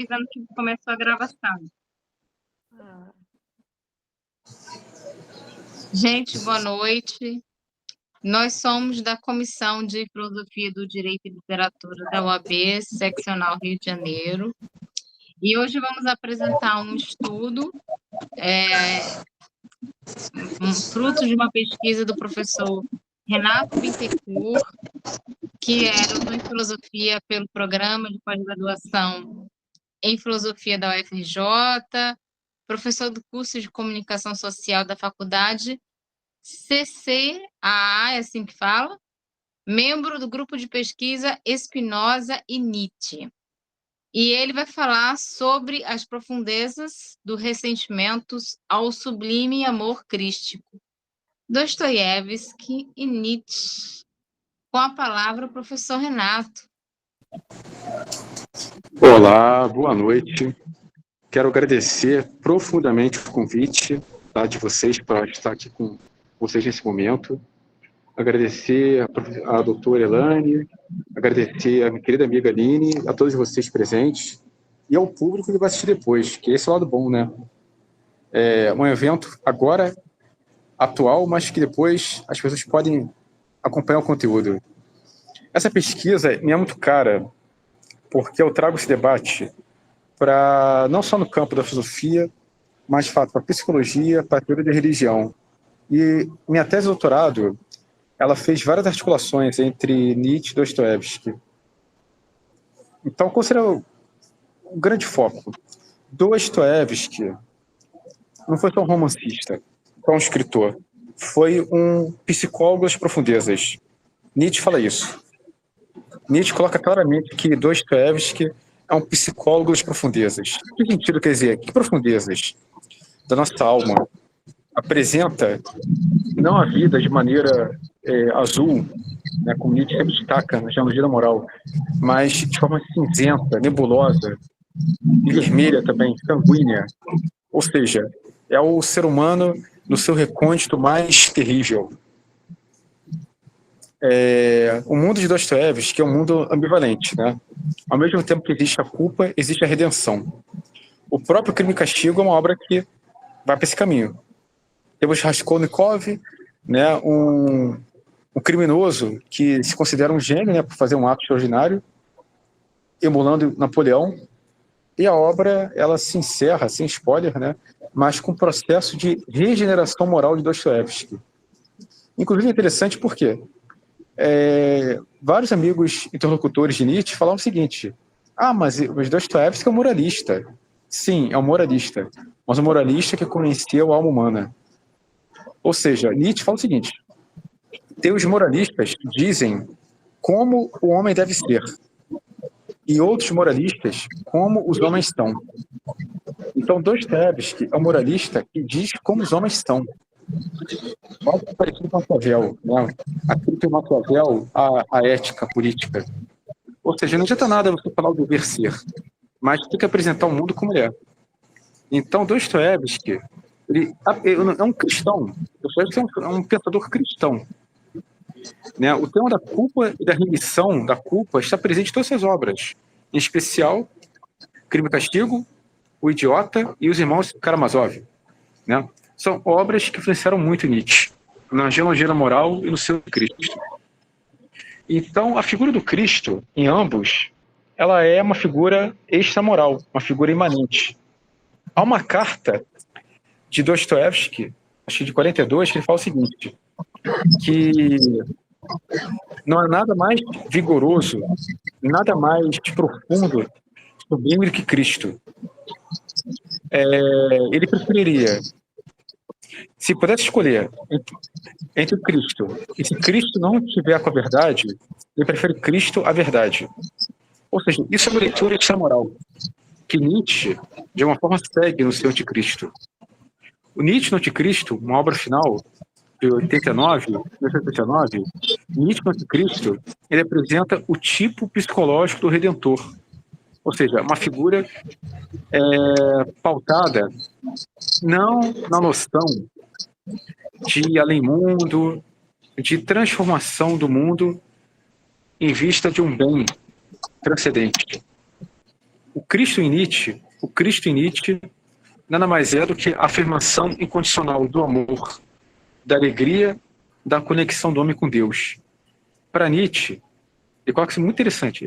avisando que começou a gravação. Gente, boa noite. Nós somos da Comissão de Filosofia do Direito e Literatura da UAB, Seccional Rio de Janeiro. E hoje vamos apresentar um estudo, fruto de uma pesquisa do professor Renato Bittencourt, que é doutor em Filosofia pelo Programa de Pós-Graduação em Filosofia da UFRJ, professor do curso de Comunicação Social da Faculdade CCAA, é assim que fala, membro do grupo de pesquisa Spinoza e Nietzsche. E ele vai falar sobre as profundezas do ressentimento ao sublime amor crístico. Dostoiévski e Nietzsche. Com a palavra, o professor Renato. Olá, boa noite. Quero agradecer profundamente o convite de vocês para estar aqui com vocês nesse momento. Agradecer a doutora Elane, agradecer a minha querida amiga Aline, a todos vocês presentes e ao público que vai assistir depois, que esse é o lado bom, né? É um evento agora atual, mas que depois as pessoas podem acompanhar o conteúdo. Essa pesquisa me é muito cara, porque eu trago esse debate para não só no campo da filosofia, mas de fato para a psicologia, para a teoria da religião. E minha tese de doutorado, ela fez várias articulações entre Nietzsche e Dostoiévski. Então, qual seria o grande foco? Dostoiévski não foi só um romancista, só um escritor, foi um psicólogo das profundezas. Nietzsche fala isso. Nietzsche coloca claramente que Dostoiévski é um psicólogo das profundezas. Que sentido quer dizer? Que profundezas da nossa alma apresenta não a vida de maneira azul, né, como Nietzsche sempre destaca na geologia da moral, mas de forma cinzenta, nebulosa, e vermelha também, sanguínea. Ou seja, é o ser humano no seu recôndito mais terrível. O mundo de Dostoiévski é um mundo ambivalente, né? Ao mesmo tempo que existe a culpa, existe a redenção. O próprio Crime e Castigo é uma obra que vai para esse caminho. Temos Raskolnikov, né, um criminoso que se considera um gênio, né, por fazer um ato extraordinário, emulando Napoleão, e a obra ela se encerra, sem spoiler, né, mas com o processo de regeneração moral de Dostoiévski. Inclusive é interessante porque vários amigos interlocutores de Nietzsche falavam o seguinte: mas Dostoiévski é um moralista. Sim, é um moralista, mas um moralista que conheceu a alma humana. Ou seja, Nietzsche fala o seguinte: os moralistas dizem como o homem deve ser, e outros moralistas como os homens são. Então, Dostoiévski é um moralista que diz como os homens são. Pode parecer com Maquiavel, né? Aquilo que Maquiavel, a ética política. Ou seja, não adianta nada você falar o dever ser, mas tem que apresentar o mundo como ele é. Então, Dostoiévski ele é um cristão. Dostoiévski é um pensador cristão. Né? O tema da culpa e da remissão da culpa está presente em todas as obras, em especial Crime e Castigo, O Idiota e Os Irmãos Karamazov. Né? São obras que influenciaram muito Nietzsche, na geologia da moral e no seu Cristo. Então, a figura do Cristo, em ambos, ela é uma figura extramoral, uma figura imanente. Há uma carta de Dostoiévski, acho que de 42, que ele fala o seguinte, que não há nada mais vigoroso, nada mais profundo, sublime do que Cristo. Ele preferiria, se pudesse escolher entre o Cristo, e se Cristo não estiver com a verdade, ele prefere Cristo à verdade. Ou seja, isso é uma leitura extramoral, que Nietzsche, de uma forma, segue no seu Anticristo. O Nietzsche no Anticristo, uma obra final, de 89, Nietzsche no Anticristo, ele apresenta o tipo psicológico do Redentor. Ou seja, uma figura pautada não na noção de além-mundo, de transformação do mundo em vista de um bem transcendente, O Cristo em Nietzsche nada mais é do que a afirmação incondicional do amor, da alegria, da conexão do homem com Deus. Para Nietzsche, e coloca isso muito interessante,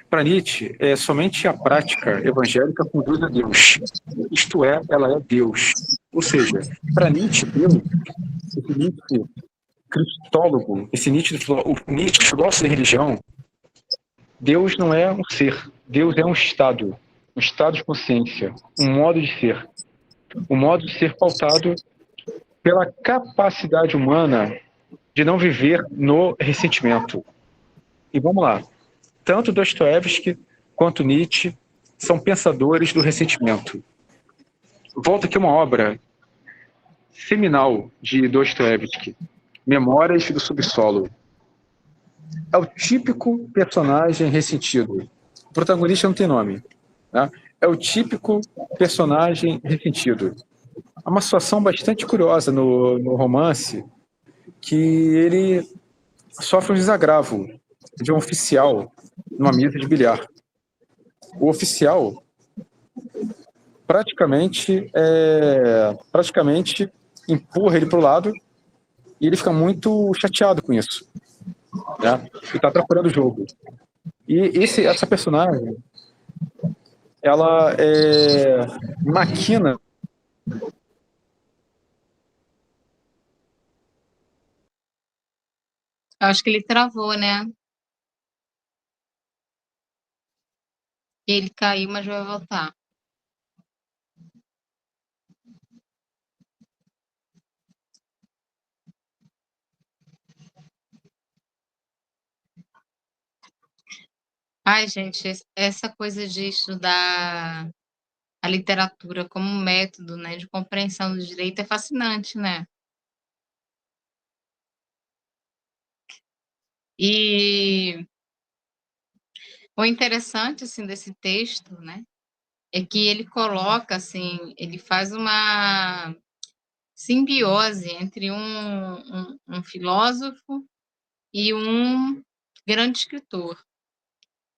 para Nietzsche, somente a prática evangélica conduz a Deus. Isto é, ela é Deus. Ou seja, para Nietzsche, Deus, esse Nietzsche cristólogo, esse Nietzsche filósofo da religião, Deus não é um ser, Deus é um estado de consciência, um modo de ser. Um modo de ser pautado pela capacidade humana de não viver no ressentimento. E vamos lá. Tanto Dostoiévski quanto Nietzsche são pensadores do ressentimento. Volta aqui uma obra seminal de Dostoiévski, Memórias do Subsolo. É o típico personagem ressentido. O protagonista não tem nome. Tá? É o típico personagem ressentido. Há uma situação bastante curiosa no romance, que ele sofre um desagravo de um oficial numa mesa de bilhar. O oficial praticamente empurra ele para o lado e ele fica muito chateado com isso. Né? E está atrapalhando o jogo. E essa personagem, ela maquina. Acho que ele travou, né? Ele caiu, mas vai voltar. Ai, gente, essa coisa de estudar a literatura como método, né, de compreensão do direito é fascinante, né? E o interessante, assim, desse texto, né, é que ele coloca, assim, ele faz uma simbiose entre um filósofo e um grande escritor.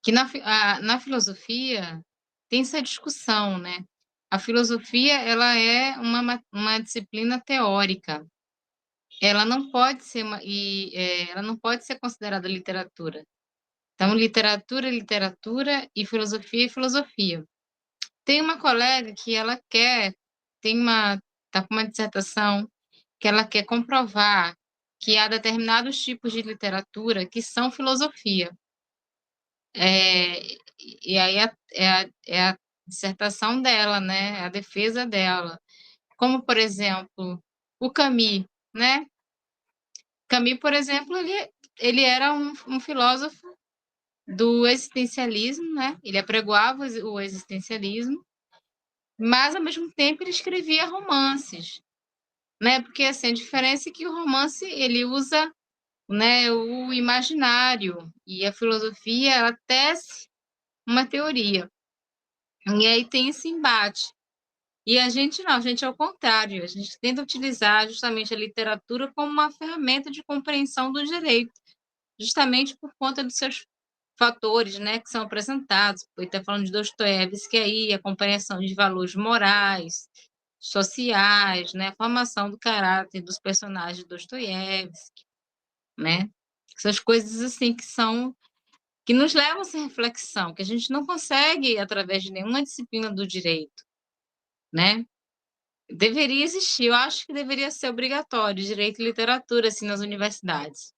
Que na filosofia tem essa discussão, né? A filosofia, ela é uma disciplina teórica. Ela não pode ser ela não pode ser considerada literatura. Então, literatura é literatura e filosofia é filosofia. Tem uma colega que ela tá com uma dissertação que ela quer comprovar que há determinados tipos de literatura que são filosofia. E aí é a dissertação dela, né? A defesa dela. Como, por exemplo, o Camus, né? Camus, por exemplo, ele era um filósofo do existencialismo, né? Ele apregoava o existencialismo, mas, ao mesmo tempo, ele escrevia romances, né? Porque, assim, a diferença é que o romance, ele usa, né, o imaginário, e a filosofia, ela tece uma teoria. E aí tem esse embate. E a gente não, a gente é o contrário, a gente tenta utilizar justamente a literatura como uma ferramenta de compreensão do direito, justamente por conta dos seus fatores, né, que são apresentados. Ele está falando de Dostoiévski aí, a compreensão de valores morais, sociais, né, a formação do caráter dos personagens de Dostoiévski, né? Essas coisas assim que nos levam a essa reflexão, que a gente não consegue através de nenhuma disciplina do direito, né? Deveria existir, eu acho que deveria ser obrigatório, direito e literatura, assim, nas universidades.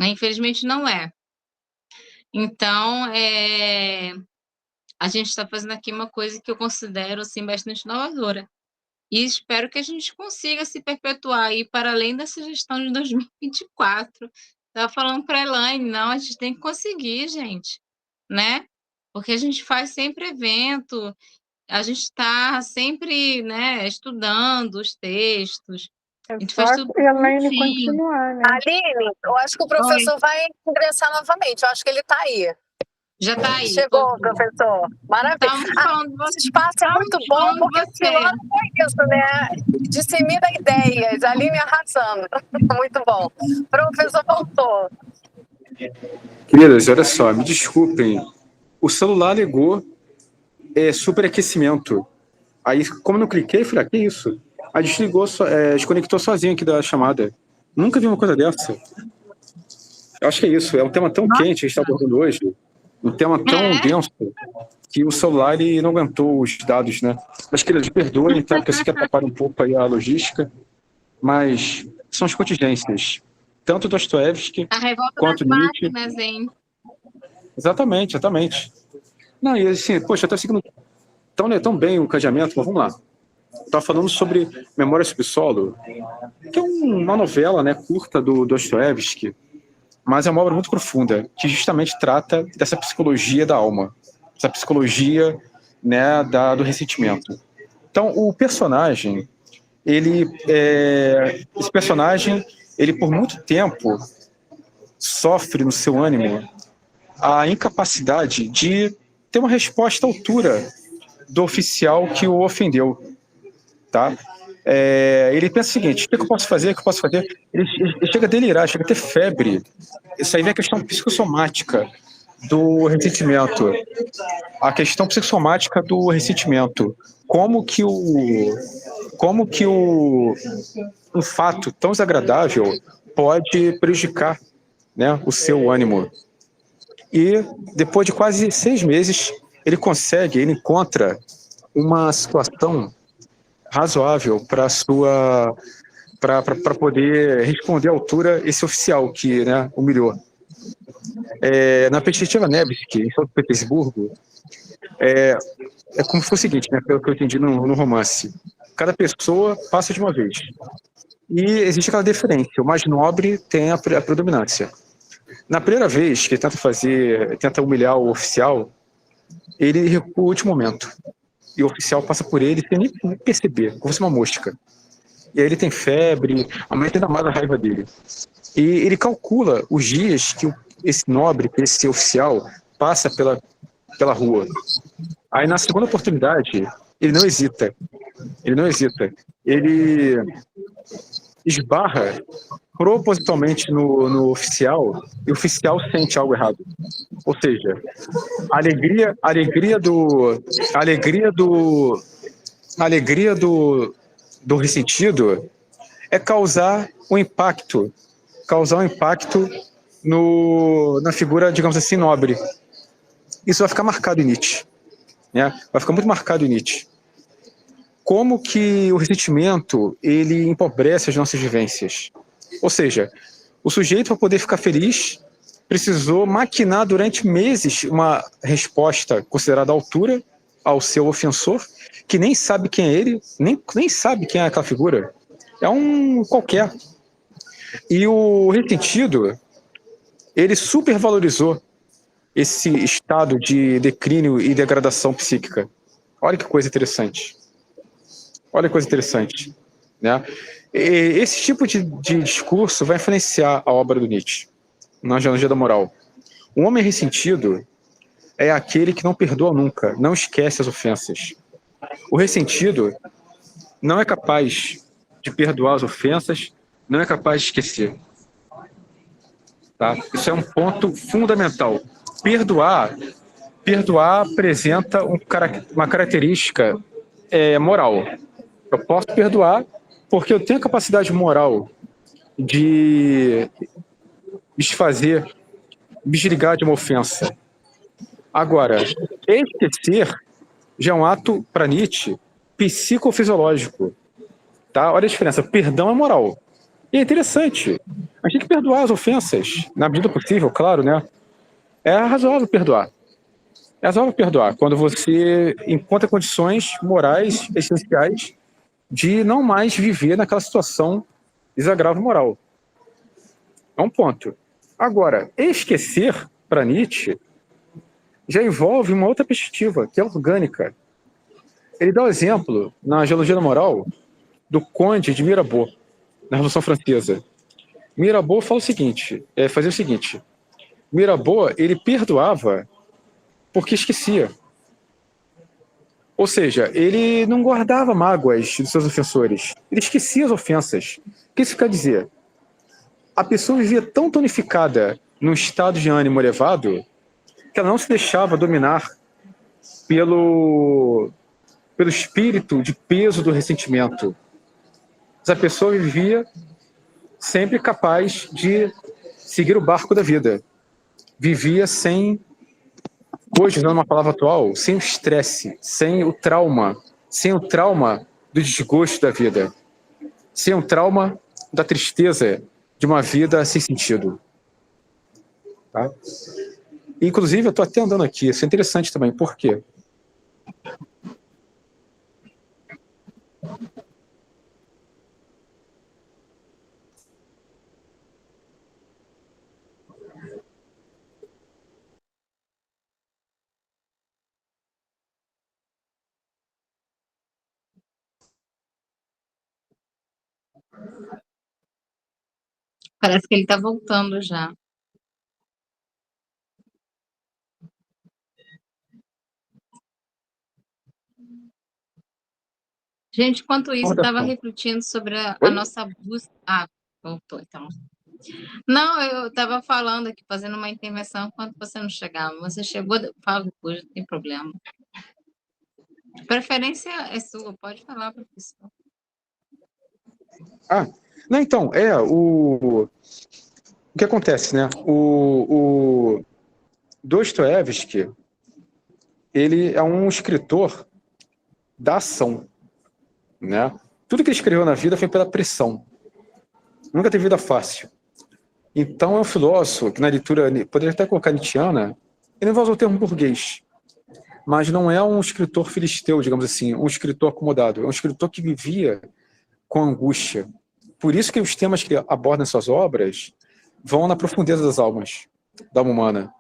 Infelizmente, não é. Então, a gente está fazendo aqui uma coisa que eu considero, assim, bastante inovadora. E espero que a gente consiga se perpetuar aí para além dessa gestão de 2024. Estava falando para a Elaine, não, a gente tem que conseguir, gente, né? Porque a gente faz sempre evento, a gente está sempre, né, estudando os textos. É A gente só faz tudo a Elaine bonitinho. continuar, né? Aline, eu acho que o professor vai ingressar novamente. Eu acho que ele está aí. Já está aí. Chegou, professor. Maravilha. Estamos falando de você. Esse espaço é muito bom, porque o filósofo é isso, né? Dissemina ideias. Aline arrasando. Muito bom. Professor voltou. Queridas, olha só, me desculpem. O celular ligou superaquecimento. Aí, como eu não cliquei, falei, que isso? Aí desconectou sozinho aqui da chamada. Nunca vi uma coisa dessa. Eu acho que é isso. É um tema tão quente que a gente está abordando hoje. Um tema tão denso que o celular ele não aguentou os dados, né? Mas, queridos, perdoem, tá? Porque eu sei que atrapalha um pouco aí a logística, mas são as contingências. Tanto Dostoiévski quanto Nietzsche. Máquinas, hein? Exatamente. Não, e assim, poxa, eu tô seguindo tão bem o cadeamento, mas vamos lá. Estava falando sobre Memória Subsolo, que é uma novela, né, curta do Dostoiévski, mas é uma obra muito profunda, que justamente trata dessa psicologia da alma, essa psicologia, né, do ressentimento. Então, o personagem, esse personagem, ele por muito tempo sofre no seu ânimo a incapacidade de ter uma resposta à altura do oficial que o ofendeu, tá? Ele pensa o seguinte: o que eu posso fazer? Ele chega a delirar, chega a ter febre. Isso aí vem a questão psicossomática do ressentimento. A questão psicossomática do ressentimento. Como que um fato tão desagradável pode prejudicar, né, o seu ânimo. E depois de quase 6 meses, ele encontra uma situação razoável para poder responder à altura esse oficial que, né, humilhou. Na perspectiva Nevsky, em São Petersburgo, é como se fosse o seguinte, né, pelo que eu entendi no romance: cada pessoa passa de uma vez. E existe aquela diferença: o mais nobre tem a predominância. Na primeira vez que ele tenta humilhar o oficial, ele recua o último momento. E o oficial passa por ele sem nem perceber, como se fosse uma mosca. E aí ele tem febre, aumenta ainda mais a raiva dele. E ele calcula os dias que esse nobre, esse oficial, passa pela rua. Aí na segunda oportunidade, ele não hesita. Ele esbarra propositalmente no oficial, e o oficial sente algo errado. Ou seja, a alegria do ressentido é causar um impacto na figura, digamos assim, nobre. Isso vai ficar marcado em Nietzsche, né? Vai ficar muito marcado em Nietzsche. Como que o ressentimento ele empobrece as nossas vivências? Ou seja, o sujeito, para poder ficar feliz, precisou maquinar durante meses uma resposta considerada à altura ao seu ofensor, que nem sabe quem é ele, nem sabe quem é aquela figura. É um qualquer. E o ressentido, ele supervalorizou esse estado de declínio e degradação psíquica. Olha que coisa interessante. Né? Esse tipo de discurso vai influenciar a obra do Nietzsche, na Genealogia da Moral. Um homem ressentido é aquele que não perdoa nunca, não esquece as ofensas. O ressentido não é capaz de perdoar as ofensas, não é capaz de esquecer. Tá? Isso é um ponto fundamental. Perdoar apresenta uma característica moral. Eu posso perdoar porque eu tenho a capacidade moral de desligar de uma ofensa. Agora, esquecer já é um ato, para Nietzsche, psicofisiológico. Tá? Olha a diferença. Perdão é moral. E é interessante. A gente tem que perdoar as ofensas, na medida possível, claro, né? É razoável perdoar. Quando você encontra condições morais essenciais de não mais viver naquela situação de desagravo moral. É um ponto. Agora, esquecer, para Nietzsche, já envolve uma outra perspectiva, que é orgânica. Ele dá o exemplo, na Genealogia da Moral, do Conde de Mirabeau, na Revolução Francesa. Mirabeau fazia o seguinte: Mirabeau, ele perdoava porque esquecia. Ou seja, ele não guardava mágoas dos seus ofensores. Ele esquecia as ofensas. O que isso quer dizer? A pessoa vivia tão tonificada num estado de ânimo elevado que ela não se deixava dominar pelo espírito de peso do ressentimento. Essa pessoa vivia sempre capaz de seguir o barco da vida. Vivia sem, hoje usando uma palavra atual, sem o estresse, sem o trauma do desgosto da vida, sem o trauma da tristeza de uma vida sem sentido. Tá? Inclusive, eu estou até andando aqui, isso é interessante também, por quê? Parece que ele está voltando já. Gente, enquanto isso, eu estava refletindo sobre a nossa busca. Ah, voltou, então. Não, eu estava falando aqui, fazendo uma intervenção enquanto você não chegava. Você chegou, fala depois, não tem problema. Preferência é sua, pode falar, professor. Não, então, o que acontece, né? O Dostoiévski, ele é um escritor da ação, né? Tudo que ele escreveu na vida foi pela pressão. Nunca teve vida fácil. Então é um filósofo que na leitura, poderia até colocar nietzschiana, ele não vai usar o termo burguês, mas não é um escritor filisteu, digamos assim, um escritor acomodado. É um escritor que vivia com angústia. Por isso que os temas que ele aborda em suas obras vão na profundeza das almas, da alma humana.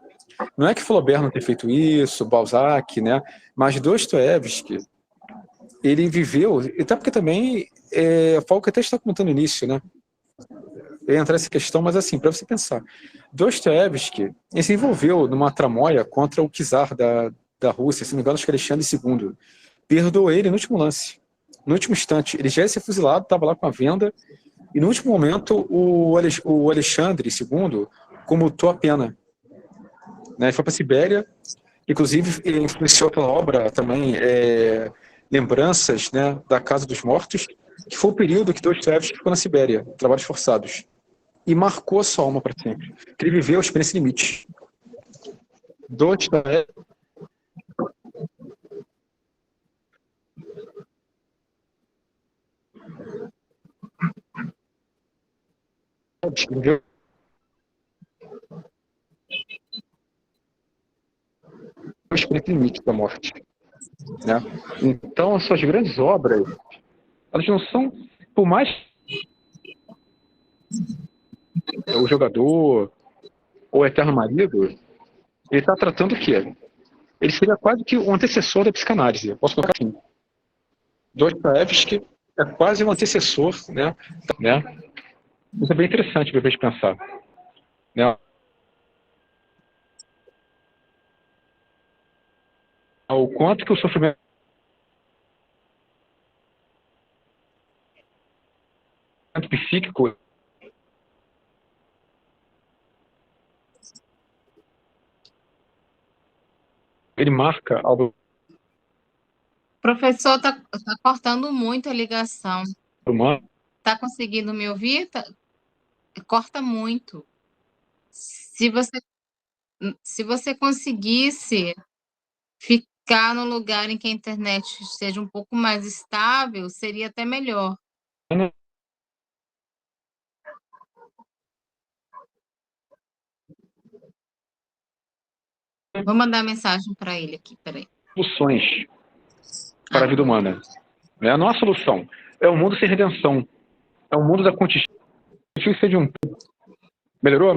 Não é que Flaubert não tenha feito isso, Balzac, né? Mas Dostoiévski, ele viveu, até porque também, foi o que até está comentando no início, né? Eu ia entrar nessa questão, mas assim, para você pensar, Dostoiévski se envolveu numa tramóia contra o czar da Rússia, se não me engano, acho que Alexandre II. Perdoou ele no último lance, no último instante. Ele já ia ser fuzilado, estava lá com a venda, e no último momento o Alexandre II comutou a pena. Né? Ele foi para a Sibéria, inclusive ele influenciou pela obra também Lembranças, né, da Casa dos Mortos, que foi o período que Dostoiévski ficou na Sibéria, trabalhos forçados, e marcou a sua alma para sempre. Que ele viveu a experiência limite. Dostoiévski viveu a experiência limite da morte. Né? Então, as suas grandes obras, elas não são, por mais o jogador ou o eterno marido, ele está tratando o quê? Ele seria quase que um antecessor da psicanálise. Posso colocar assim? Dostoiévski é quase um antecessor, né? Isso é bem interessante para a gente pensar. Né? O quanto que o sofrimento psíquico ele marca algo. Professor, está cortando muito a ligação. Humano. Está conseguindo me ouvir? Corta muito. Se você conseguisse ficar no lugar em que a internet seja um pouco mais estável, seria até melhor. Vou mandar mensagem para ele aqui, peraí. Soluções para a vida humana. Não há solução. É um mundo sem redenção. É um mundo da contingência de um... Melhorou?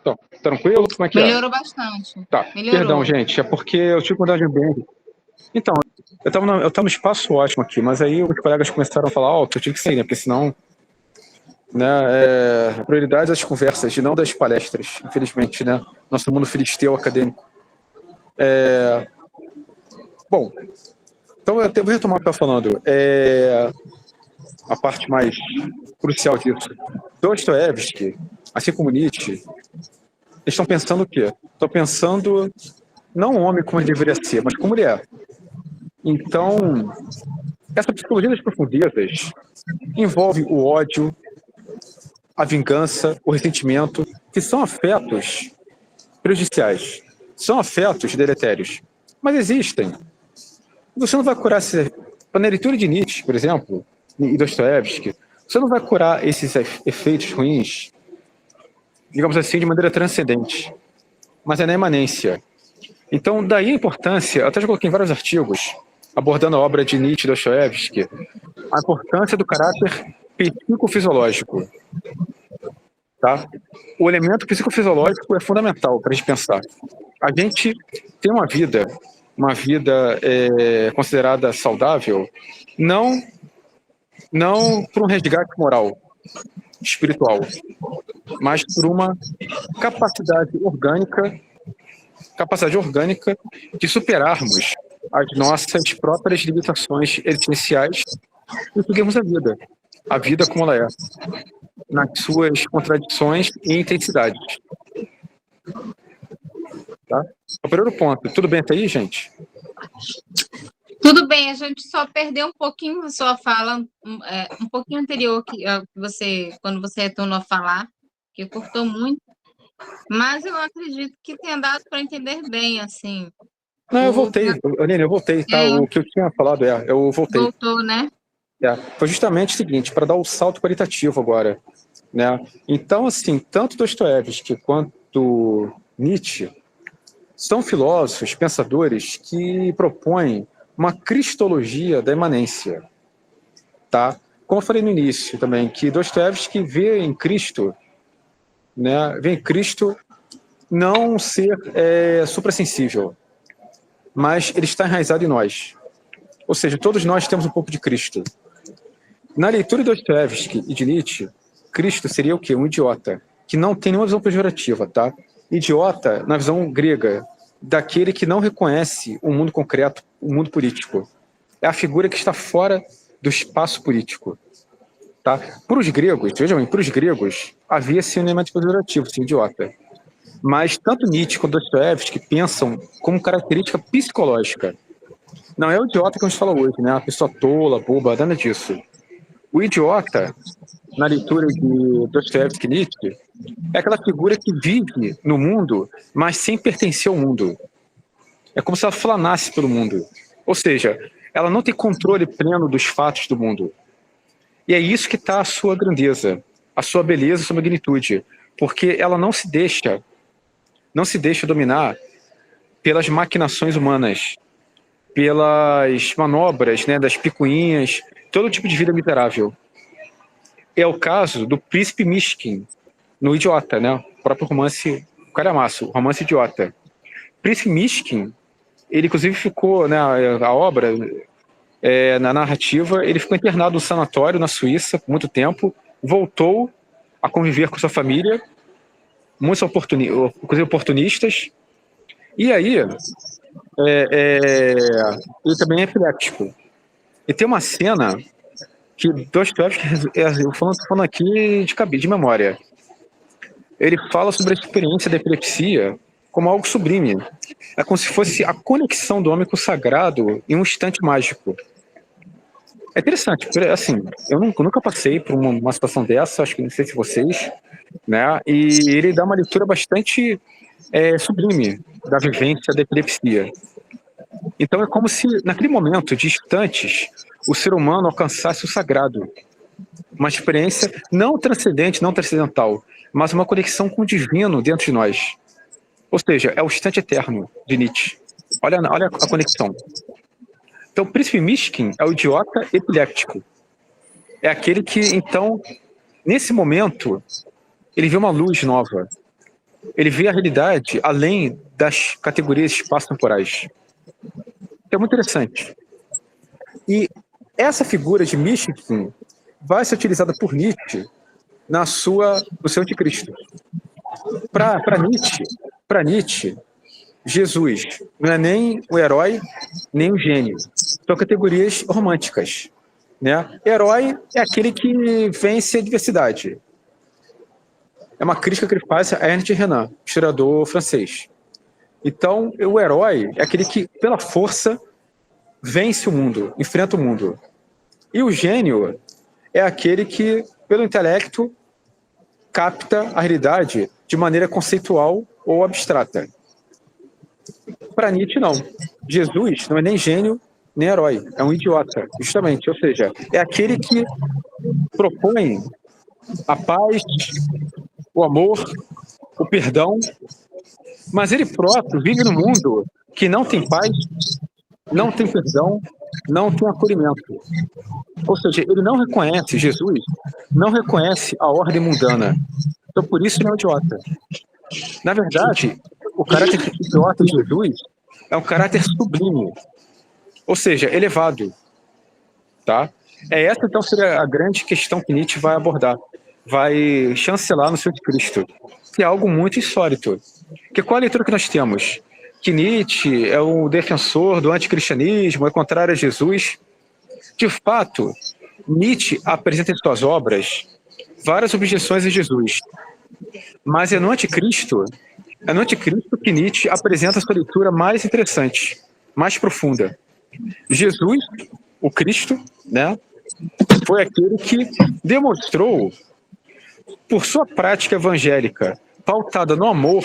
Então, tranquilo? Como é que Melhorou bastante. Tá. Melhorou. Perdão, gente. É porque eu tive que mudar de ambiente. Então, eu tava no espaço ótimo aqui, mas aí os colegas começaram a falar alto, eu tive que sair, né? Porque senão... Né, prioridade das conversas e não das palestras, infelizmente, né? Nosso mundo filisteu acadêmico. Bom, então eu vou retomar o que eu estava falando. a parte mais crucial disso. Dostoiévski, assim como Nietzsche, eles estão pensando o quê? Estão pensando não o homem como ele deveria ser, mas como ele é. Então, essa psicologia das profundezas envolve o ódio, a vingança, o ressentimento, que são afetos prejudiciais, são afetos deletérios, mas existem. Você não vai curar, na leitura de Nietzsche, por exemplo, e Dostoiévski, você não vai curar esses efeitos ruins, digamos assim, de maneira transcendente, mas é na imanência. Então, daí a importância, eu até já coloquei em vários artigos, abordando a obra de Nietzsche e Dostoiévski, a importância do caráter psicofisiológico. Tá? O elemento psicofisiológico é fundamental para a gente pensar. A gente tem uma vida considerada saudável, não por um resgate moral, espiritual, mas por uma capacidade orgânica de superarmos as nossas próprias limitações existenciais e seguirmos a vida como ela é, nas suas contradições e intensidades. Tá? O primeiro ponto. Tudo bem até aí, gente? Tudo bem, a gente só perdeu um pouquinho a sua fala, um pouquinho anterior quando você retornou a falar, que cortou muito, mas eu acredito que tenha dado para entender bem, assim. Não, eu voltei, Aline, tá? O que eu tinha falado eu voltei. Voltou, né? Foi justamente o seguinte, para dar o salto qualitativo agora, né? Então, assim, tanto Dostoiévski quanto Nietzsche são filósofos, pensadores que propõem uma cristologia da imanência, tá? Como eu falei no início também, que Dostoiévski vê em Cristo não ser suprassensível, mas ele está enraizado em nós. Ou seja, todos nós temos um pouco de Cristo. Na leitura de Dostoiévski e de Nietzsche, Cristo seria o quê? Um idiota, que não tem nenhuma visão pejorativa, tá? Idiota, na visão grega, daquele que não reconhece o mundo concreto, o mundo político. É a figura que está fora do espaço político. Tá? Para os gregos, vejam bem, para os gregos, havia sim um elemento pejorativo, sim, idiota. Mas tanto Nietzsche quanto Dostoiévski pensam como característica psicológica. Não é o idiota que a gente fala hoje, né? A pessoa tola, boba, nada disso. O idiota, na leitura de Dostoiévski e Nietzsche, é aquela figura que vive no mundo, mas sem pertencer ao mundo. É como se ela flanasse pelo mundo. Ou seja, ela não tem controle pleno dos fatos do mundo. E é isso que está a sua grandeza, a sua beleza, a sua magnitude. Porque ela não se deixa dominar pelas maquinações humanas, pelas manobras, né, das picuinhas, todo tipo de vida miserável. É o caso do príncipe Mishkin, no Idiota, né? O próprio romance, o calhamaço, o romance Idiota. Príncipe Mishkin, ele inclusive ficou, né, a obra, na narrativa, ele ficou internado no sanatório na Suíça por muito tempo, voltou a conviver com sua família, muitos oportunistas, e aí ele também é epiléptico. E tem uma cena que Dostoiévski, eu falando aqui de memória, ele fala sobre a experiência da epilepsia como algo sublime. É como se fosse a conexão do homem com o sagrado em um instante mágico. É interessante, assim, eu nunca passei por uma situação dessa, acho que não sei se vocês, né? E ele dá uma leitura bastante sublime da vivência da epilepsia. Então é como se, naquele momento de instantes, o ser humano alcançasse o sagrado. Uma experiência não transcendente, não transcendental, mas uma conexão com o divino dentro de nós. Ou seja, é o instante eterno de Nietzsche. Olha a conexão. Então, o príncipe Mishkin é o idiota epiléptico. É aquele que, então, nesse momento, ele vê uma luz nova. Ele vê a realidade além das categorias espaço-temporais. É muito interessante. E essa figura de Mishkin vai ser utilizada por Nietzsche no seu anticristo. Para Nietzsche, Jesus não é nem o herói, nem o gênio. São categorias românticas. né? Herói é aquele que vence a adversidade. É uma crítica que ele faz a Ernest Renan, historiador francês. Então, o herói é aquele que, pela força, vence o mundo, enfrenta o mundo. E o gênio é aquele que, pelo intelecto, capta a realidade de maneira conceitual ou abstrata. Para Nietzsche, não. Jesus não é nem gênio, nem herói. É um idiota, justamente. Ou seja, é aquele que propõe a paz, o amor, o perdão, mas ele próprio vive num mundo que não tem paz, não tem perdão, não tem acolhimento. Ou seja, ele não reconhece, Jesus não reconhece a ordem mundana. Então, por isso ele é um idiota. Na verdade, o caráter idiota de Jesus é um caráter sublime, ou seja, elevado. Tá? Essa, então, seria a grande questão que Nietzsche vai abordar, vai chancelar no seu Cristo, que é algo muito insólito. Porque qual a leitura que nós temos? Que Nietzsche é um defensor do anticristianismo, é contrário a Jesus. De fato, Nietzsche apresenta em suas obras várias objeções a Jesus. Mas é no Anticristo que Nietzsche apresenta a sua leitura mais interessante, mais profunda. Jesus, o Cristo, né, foi aquele que demonstrou, por sua prática evangélica, pautada no amor,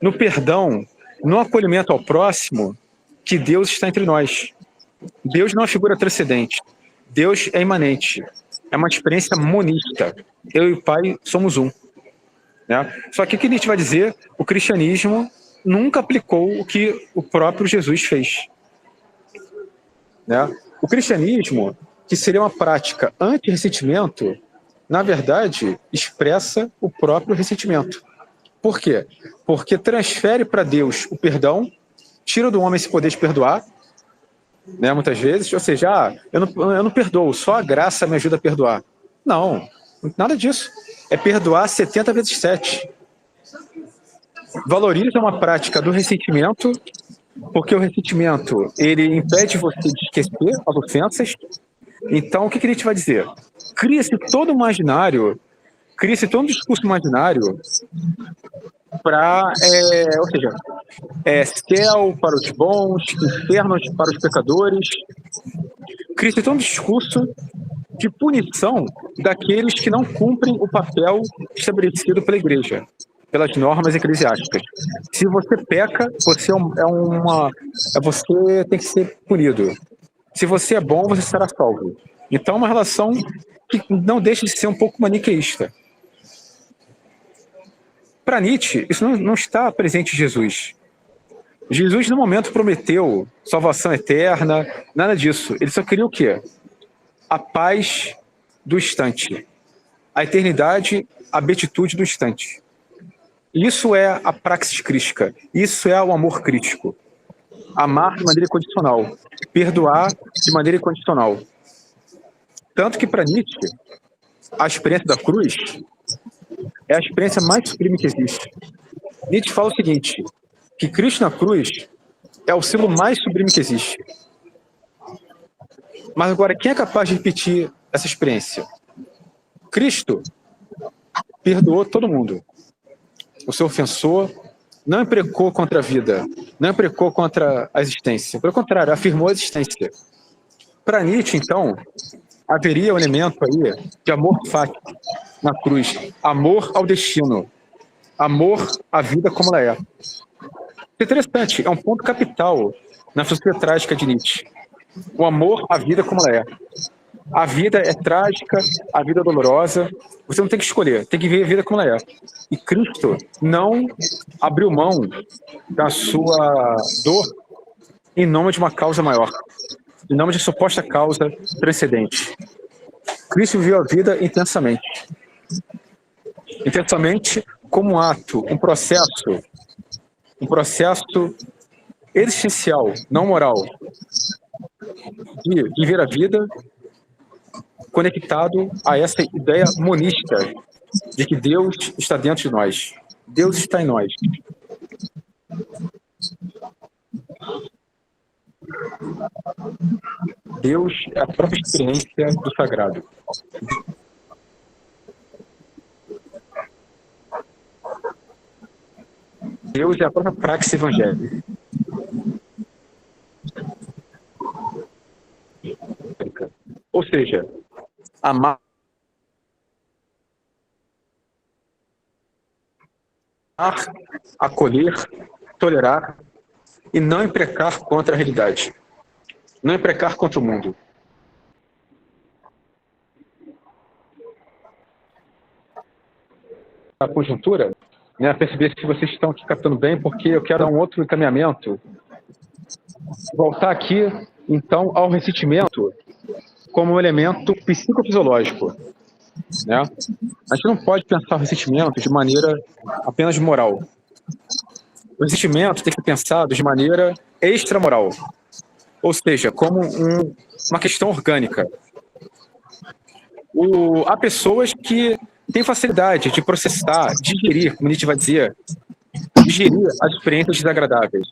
no perdão, no acolhimento ao próximo, que Deus está entre nós. Deus não é uma figura transcendente. Deus é imanente. É uma experiência monista. Eu e o Pai somos um. Né? Só que o que Nietzsche vai dizer? O cristianismo nunca aplicou o que o próprio Jesus fez. Né? O cristianismo, que seria uma prática anti-ressentimento, na verdade, expressa o próprio ressentimento. Por quê? Porque transfere para Deus o perdão, tira do homem esse poder de perdoar, né, muitas vezes, ou seja, eu não perdoo, só a graça me ajuda a perdoar. Não, nada disso. É perdoar 70 vezes 7. Valoriza uma prática do ressentimento, porque o ressentimento, ele impede você de esquecer as ofensas. Então, o que a gente vai dizer? Cria-se todo um imaginário, cria-se todo um discurso imaginário para, ou seja, céu para os bons, infernos para os pecadores. Cria-se todo um discurso de punição daqueles que não cumprem o papel estabelecido pela igreja, pelas normas eclesiásticas. Se você peca, você você tem que ser punido. Se você é bom, você será salvo. Então, é uma relação que não deixa de ser um pouco maniqueísta. Para Nietzsche, isso não está presente em Jesus. Jesus, no momento, prometeu salvação eterna, nada disso. Ele só queria o quê? A paz do instante. A eternidade, a beatitude do instante. Isso é a praxis crística. Isso é o amor crítico. Amar de maneira incondicional. Perdoar de maneira incondicional. Tanto que, para Nietzsche, a experiência da cruz é a experiência mais sublime que existe. Nietzsche fala o seguinte, que Cristo na cruz é o símbolo mais sublime que existe. Mas agora, quem é capaz de repetir essa experiência? Cristo perdoou todo mundo. O seu ofensor não imprecou contra a vida, não imprecou contra a existência. Pelo contrário, afirmou a existência. Para Nietzsche, então, haveria um elemento aí de amor fático na cruz. Amor ao destino. Amor à vida como ela é. É interessante, é um ponto capital na filosofia trágica de Nietzsche. O amor à vida como ela é. A vida é trágica, a vida é dolorosa. Você não tem que escolher, tem que ver a vida como ela é. E Cristo não abriu mão da sua dor em nome de uma causa maior, em nome de suposta causa transcendente. Cristo viveu a vida intensamente. Intensamente como um ato, um processo existencial, não moral, de viver a vida conectado a essa ideia monista de que Deus está dentro de nós. Deus está em nós. Deus é a própria experiência do sagrado. Deus é a própria praxis evangélica. Ou seja, amar, acolher, tolerar e não imprecar contra a realidade. Não imprecar contra o mundo. A conjuntura, né, perceber se vocês estão aqui captando bem, porque eu quero dar um outro encaminhamento. Voltar aqui, então, ao ressentimento como um elemento psicofisiológico. Né? A gente não pode pensar o ressentimento de maneira apenas moral. O ressentimento tem que ser pensado de maneira extramoral. Ou seja, como uma questão orgânica. Há pessoas que têm facilidade de processar, digerir, como Nietzsche vai dizer, digerir as experiências desagradáveis.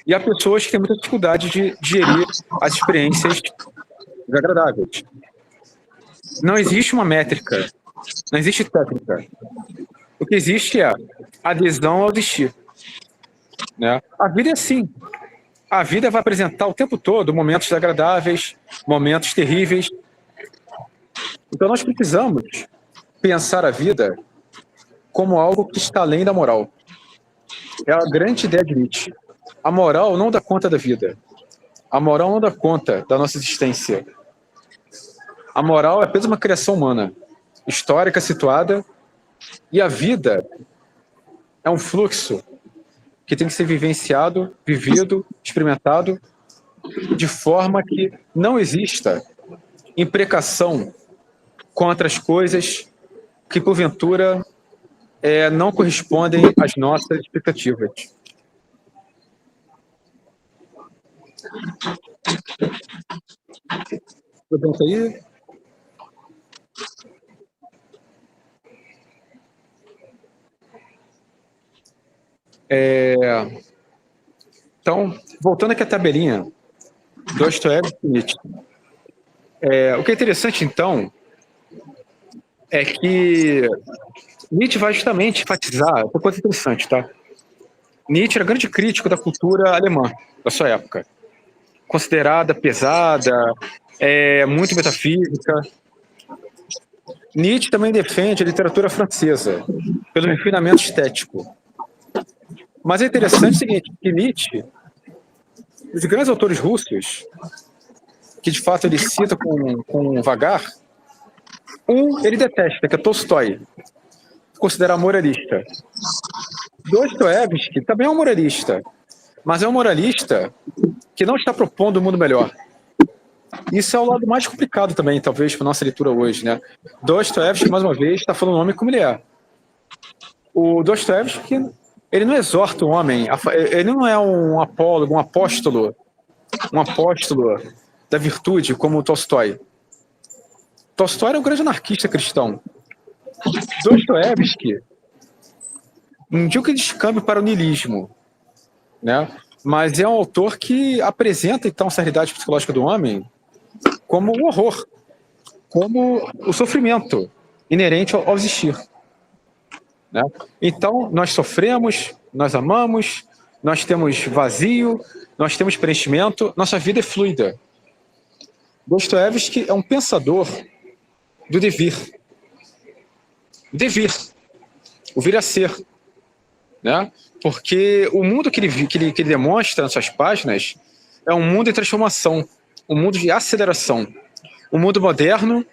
E há pessoas que têm muita dificuldade de digerir as experiências desagradáveis. Não existe uma métrica, não existe técnica. O que existe é adesão ao existir. Né? A vida é assim. A vida vai apresentar o tempo todo momentos desagradáveis, momentos terríveis. Então nós precisamos pensar a vida como algo que está além da moral. É a grande ideia de Nietzsche. A moral não dá conta da vida. A moral não dá conta da nossa existência. A moral é apenas uma criação humana, histórica, situada, e a vida é um fluxo que tem que ser vivenciado, vivido, experimentado, de forma que não exista imprecação contra as coisas que, porventura, não correspondem às nossas expectativas. Tudo bem aí? Então, voltando aqui à tabelinha, Dostoiévski e Nietzsche. O que é interessante, então, é que Nietzsche vai justamente enfatizar uma coisa interessante, tá? Nietzsche era grande crítico da cultura alemã da sua época, considerada pesada, muito metafísica. Nietzsche também defende a literatura francesa pelo refinamento estético. Mas é interessante o seguinte, que Nietzsche, os grandes autores russos, que de fato ele cita com vagar, ele detesta, que é Tolstói, considera moralista. Dostoiévski também é um moralista, mas é um moralista que não está propondo um mundo melhor. Isso é o lado mais complicado também, talvez, para a nossa leitura hoje, né? Dostoiévski, mais uma vez, está falando o nome como ele é. O Dostoiévski, ele não exorta o homem, ele não é um apólogo, um apóstolo da virtude, como o Tolstói. Tolstói era um grande anarquista cristão. Dostoiévski, não digo que descambe para o niilismo, né? Mas é um autor que apresenta, então, essa realidade psicológica do homem como o horror, como o sofrimento inerente ao existir. Né? Então, nós sofremos, nós amamos, nós temos vazio, nós temos preenchimento, nossa vida é fluida. Dostoiévski é um pensador do devir. Devir, o vir a ser. Né? Porque o mundo que ele demonstra nas suas páginas é um mundo de transformação, um mundo de aceleração, um mundo moderno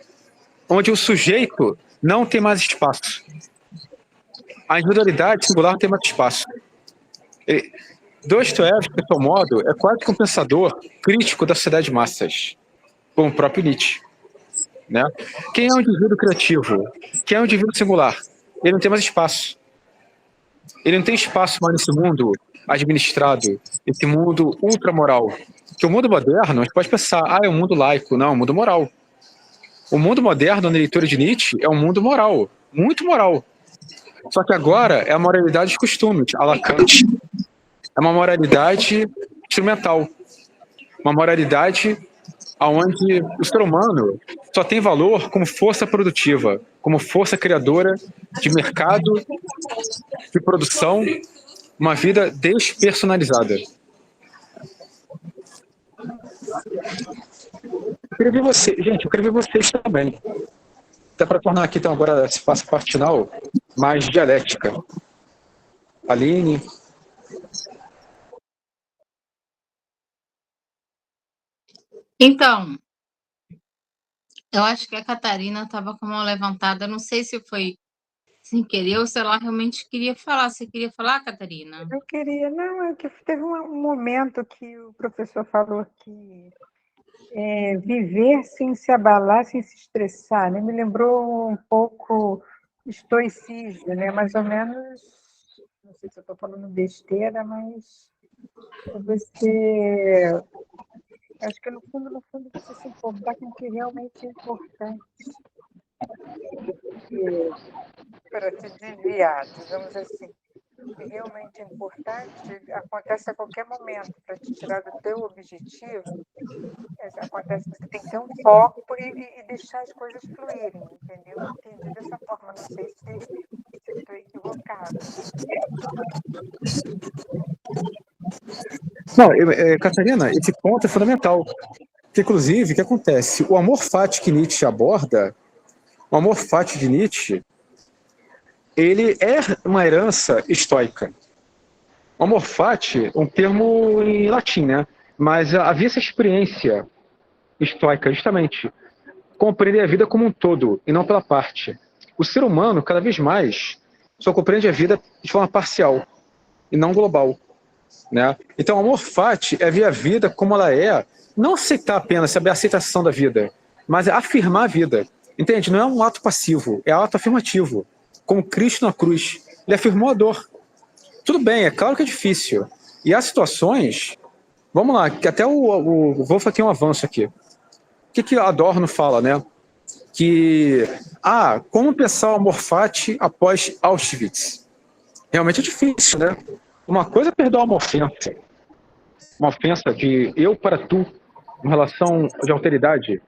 onde o sujeito não tem mais espaço. A individualidade singular tem mais espaço. Dostoiévski, de seu modo, é quase que um pensador crítico da sociedade de massas, como o próprio Nietzsche. Né? Quem é um indivíduo criativo? Quem é um indivíduo singular? Ele não tem mais espaço. Ele não tem espaço mais nesse mundo administrado, esse mundo ultramoral. Que o mundo moderno, a gente pode pensar, é um mundo laico. Não, é um mundo moral. O mundo moderno, na leitura de Nietzsche, é um mundo moral, muito moral. Só que agora é a moralidade de costumes, a la Kant. É uma moralidade instrumental. Uma moralidade onde o ser humano só tem valor como força produtiva, como força criadora de mercado, de produção, uma vida despersonalizada. Eu queria ver você, gente, eu queria ver vocês também. Até para tornar aqui, então, agora, esse parte final, mais dialética. Aline. Então, eu acho que a Catarina estava com a mão levantada, não sei se foi sem querer ou se ela realmente queria falar. Você queria falar, Catarina? Eu queria, não, é que teve um momento que o professor falou que viver sem se abalar, sem se estressar, né? Me lembrou um pouco estoicismo, né? Mais ou menos, não sei se eu estou falando besteira, mas você, acho que no fundo você se importar com o que realmente é importante. Para te desviar, digamos assim, o que realmente é importante acontece a qualquer momento. Para te tirar do teu objetivo, acontece que você tem que ter um foco e deixar as coisas fluírem, entendeu? Entendi dessa forma, não sei se estou equivocada. Não, Catarina, esse ponto é fundamental. Inclusive, o que acontece? O amor fati que Nietzsche aborda, o amor fati de Nietzsche, ele é uma herança estoica. O amor fati, um termo em latim, né? Mas havia essa experiência estoica, justamente, compreender a vida como um todo, e não pela parte. O ser humano, cada vez mais, só compreende a vida de forma parcial, e não global. Né? Então, o amor fati é ver a vida como ela é, não aceitar apenas, saber a aceitação da vida, mas é afirmar a vida. Entende? Não é um ato passivo, é um ato afirmativo. Como Cristo na cruz, ele afirmou a dor. Tudo bem, é claro que é difícil. E há situações, vamos lá, que até o Wolff tem um avanço aqui. O que Adorno fala, né? Que, como pensar o amor fati após Auschwitz? Realmente é difícil, né? Uma coisa é perdoar uma ofensa de eu para tu, em relação de alteridade.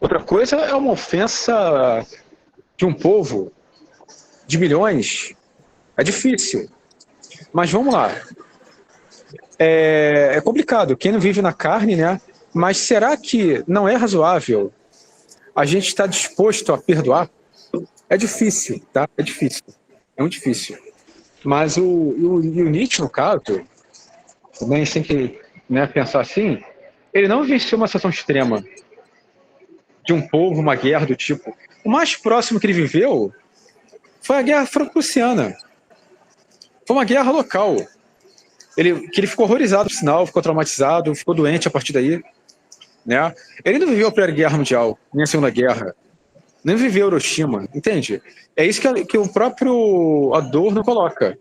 Outra coisa é uma ofensa de um povo, de milhões. É difícil. Mas vamos lá. É complicado. Quem não vive na carne, né? Mas será que não é razoável a gente estar disposto a perdoar? É difícil, tá? É difícil. É muito difícil. Mas o Nietzsche, no caso, também tem que, né, pensar assim, ele não vivenciou uma situação extrema de um povo, uma guerra do tipo. O mais próximo que ele viveu foi a Guerra Franco-Prussiana. Foi uma guerra local. Que ele ficou horrorizado, por sinal, ficou traumatizado, ficou doente a partir daí. Né? Ele não viveu a Primeira Guerra Mundial, nem a Segunda Guerra. Nem viveu Hiroshima, entende? É isso que o próprio Adorno coloca.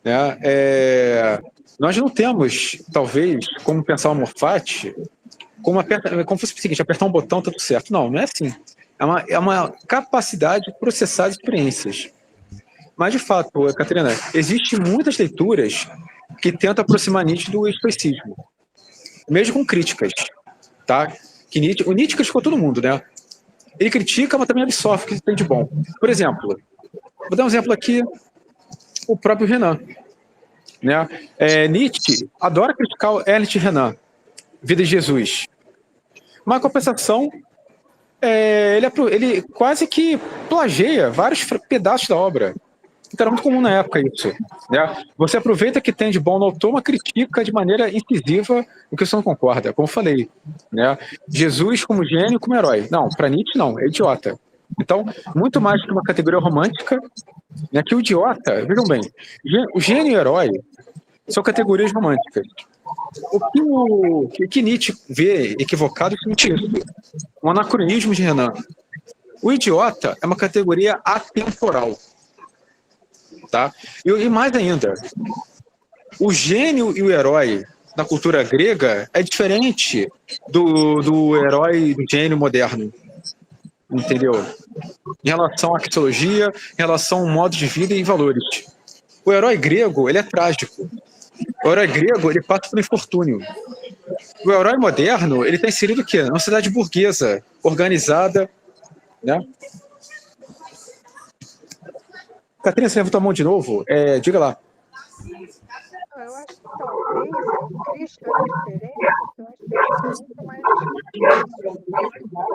Né? Nós não temos, talvez, como pensar o amor fati, como fosse o seguinte, apertar um botão, tá tudo certo. Não, não é assim. É uma capacidade de processar as experiências. Mas, de fato, Catarina, existem muitas leituras que tentam aproximar Nietzsche do estoicismo. Mesmo com críticas. Tá? O Nietzsche criticou todo mundo, né? Ele critica, mas também absorve o que tem de bom. Por exemplo, vou dar um exemplo aqui, o próprio Renan. Né? Nietzsche adora criticar o Ernest Renan, Vida de Jesus. Mas, em compensação, ele quase que plageia vários pedaços da obra. Então, era muito comum na época isso. Né? Você aproveita que tem de bom no autor, mas critica de maneira incisiva o que você não concorda, como eu falei. Né? Jesus como gênio, como herói. Não, para Nietzsche não, é idiota. Então, muito mais que uma categoria romântica, né, que o idiota, vejam bem, o gênio e o herói são categorias românticas. O que Nietzsche vê equivocado é isso. Um anacronismo de Renan. O idiota é uma categoria atemporal. Tá? E mais ainda, o gênio e o herói na cultura grega é diferente do herói do gênio moderno. Entendeu? Em relação à axiologia, em relação ao modo de vida e valores. O herói grego, ele é trágico. O herói grego, ele passa por infortúnio. O herói moderno, ele está inserido o quê? Numa sociedade burguesa, organizada, né? Catarina, você levantou a mão de novo? Diga lá. Eu acho que talvez o Cristo era diferente, porque eu acho que ele era muito mais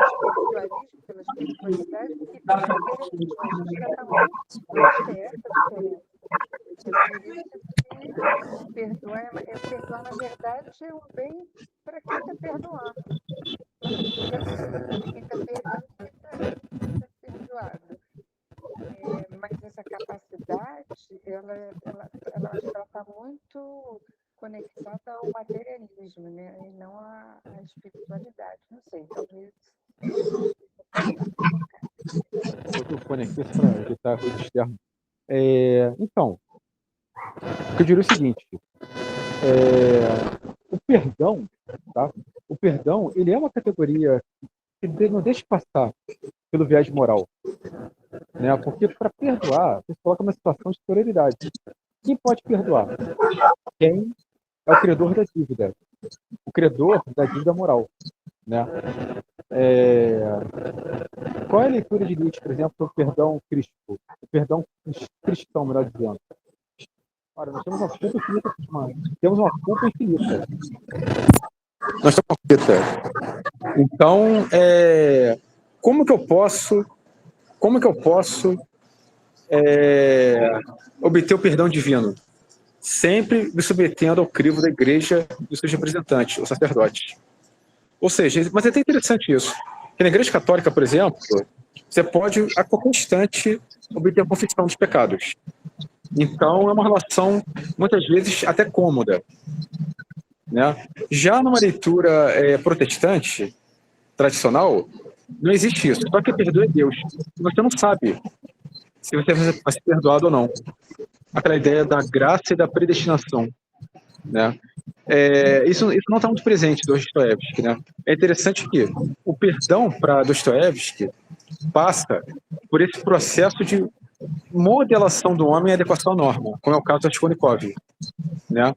espiritualista, pela espiritualidade, do que pelo materialismo. A gente já está muito longe dessa diferença. É por isso que perdoar, na verdade, é um bem para quem está perdoando. Quem está perdoando, quem está perdoado. Mas essa capacidade, ela acho que ela está muito conectada ao materialismo, né? E não à espiritualidade. Não sei, talvez. Outro fone aqui para evitar ruído externo. Então, o que eu diria é o seguinte: o perdão, tá? O perdão, ele é uma categoria que não deixa passar pelo viés moral, né? Porque para perdoar, você coloca uma situação de superioridade. Quem pode perdoar? Quem é o credor da dívida? O credor da dívida moral, né? Qual é a leitura de Nietzsche, por exemplo, sobre o perdão crístico? O perdão cristão, melhor dizendo. Ora, nós temos uma culpa infinita, temos uma culpa infinita. Nós temos uma culpa. Então, como que eu posso obter o perdão divino? Sempre me submetendo ao crivo da igreja e dos seus representantes, os sacerdotes. Ou seja, mas é até interessante isso. Porque na igreja católica, por exemplo, você pode, a qualquer instante, obter a confissão dos pecados. Então, é uma relação, muitas vezes, até cômoda, né? Já numa leitura protestante, tradicional, não existe isso. Só que perdoa é Deus. Você não sabe se você vai ser perdoado ou não. Aquela ideia da graça e da predestinação, né? Isso não está muito presente do Dostoiévski, né? É interessante que o perdão para Dostoiévski passa por esse processo de modelação do homem e adequação à norma, como é o caso de Raskolnikov, né?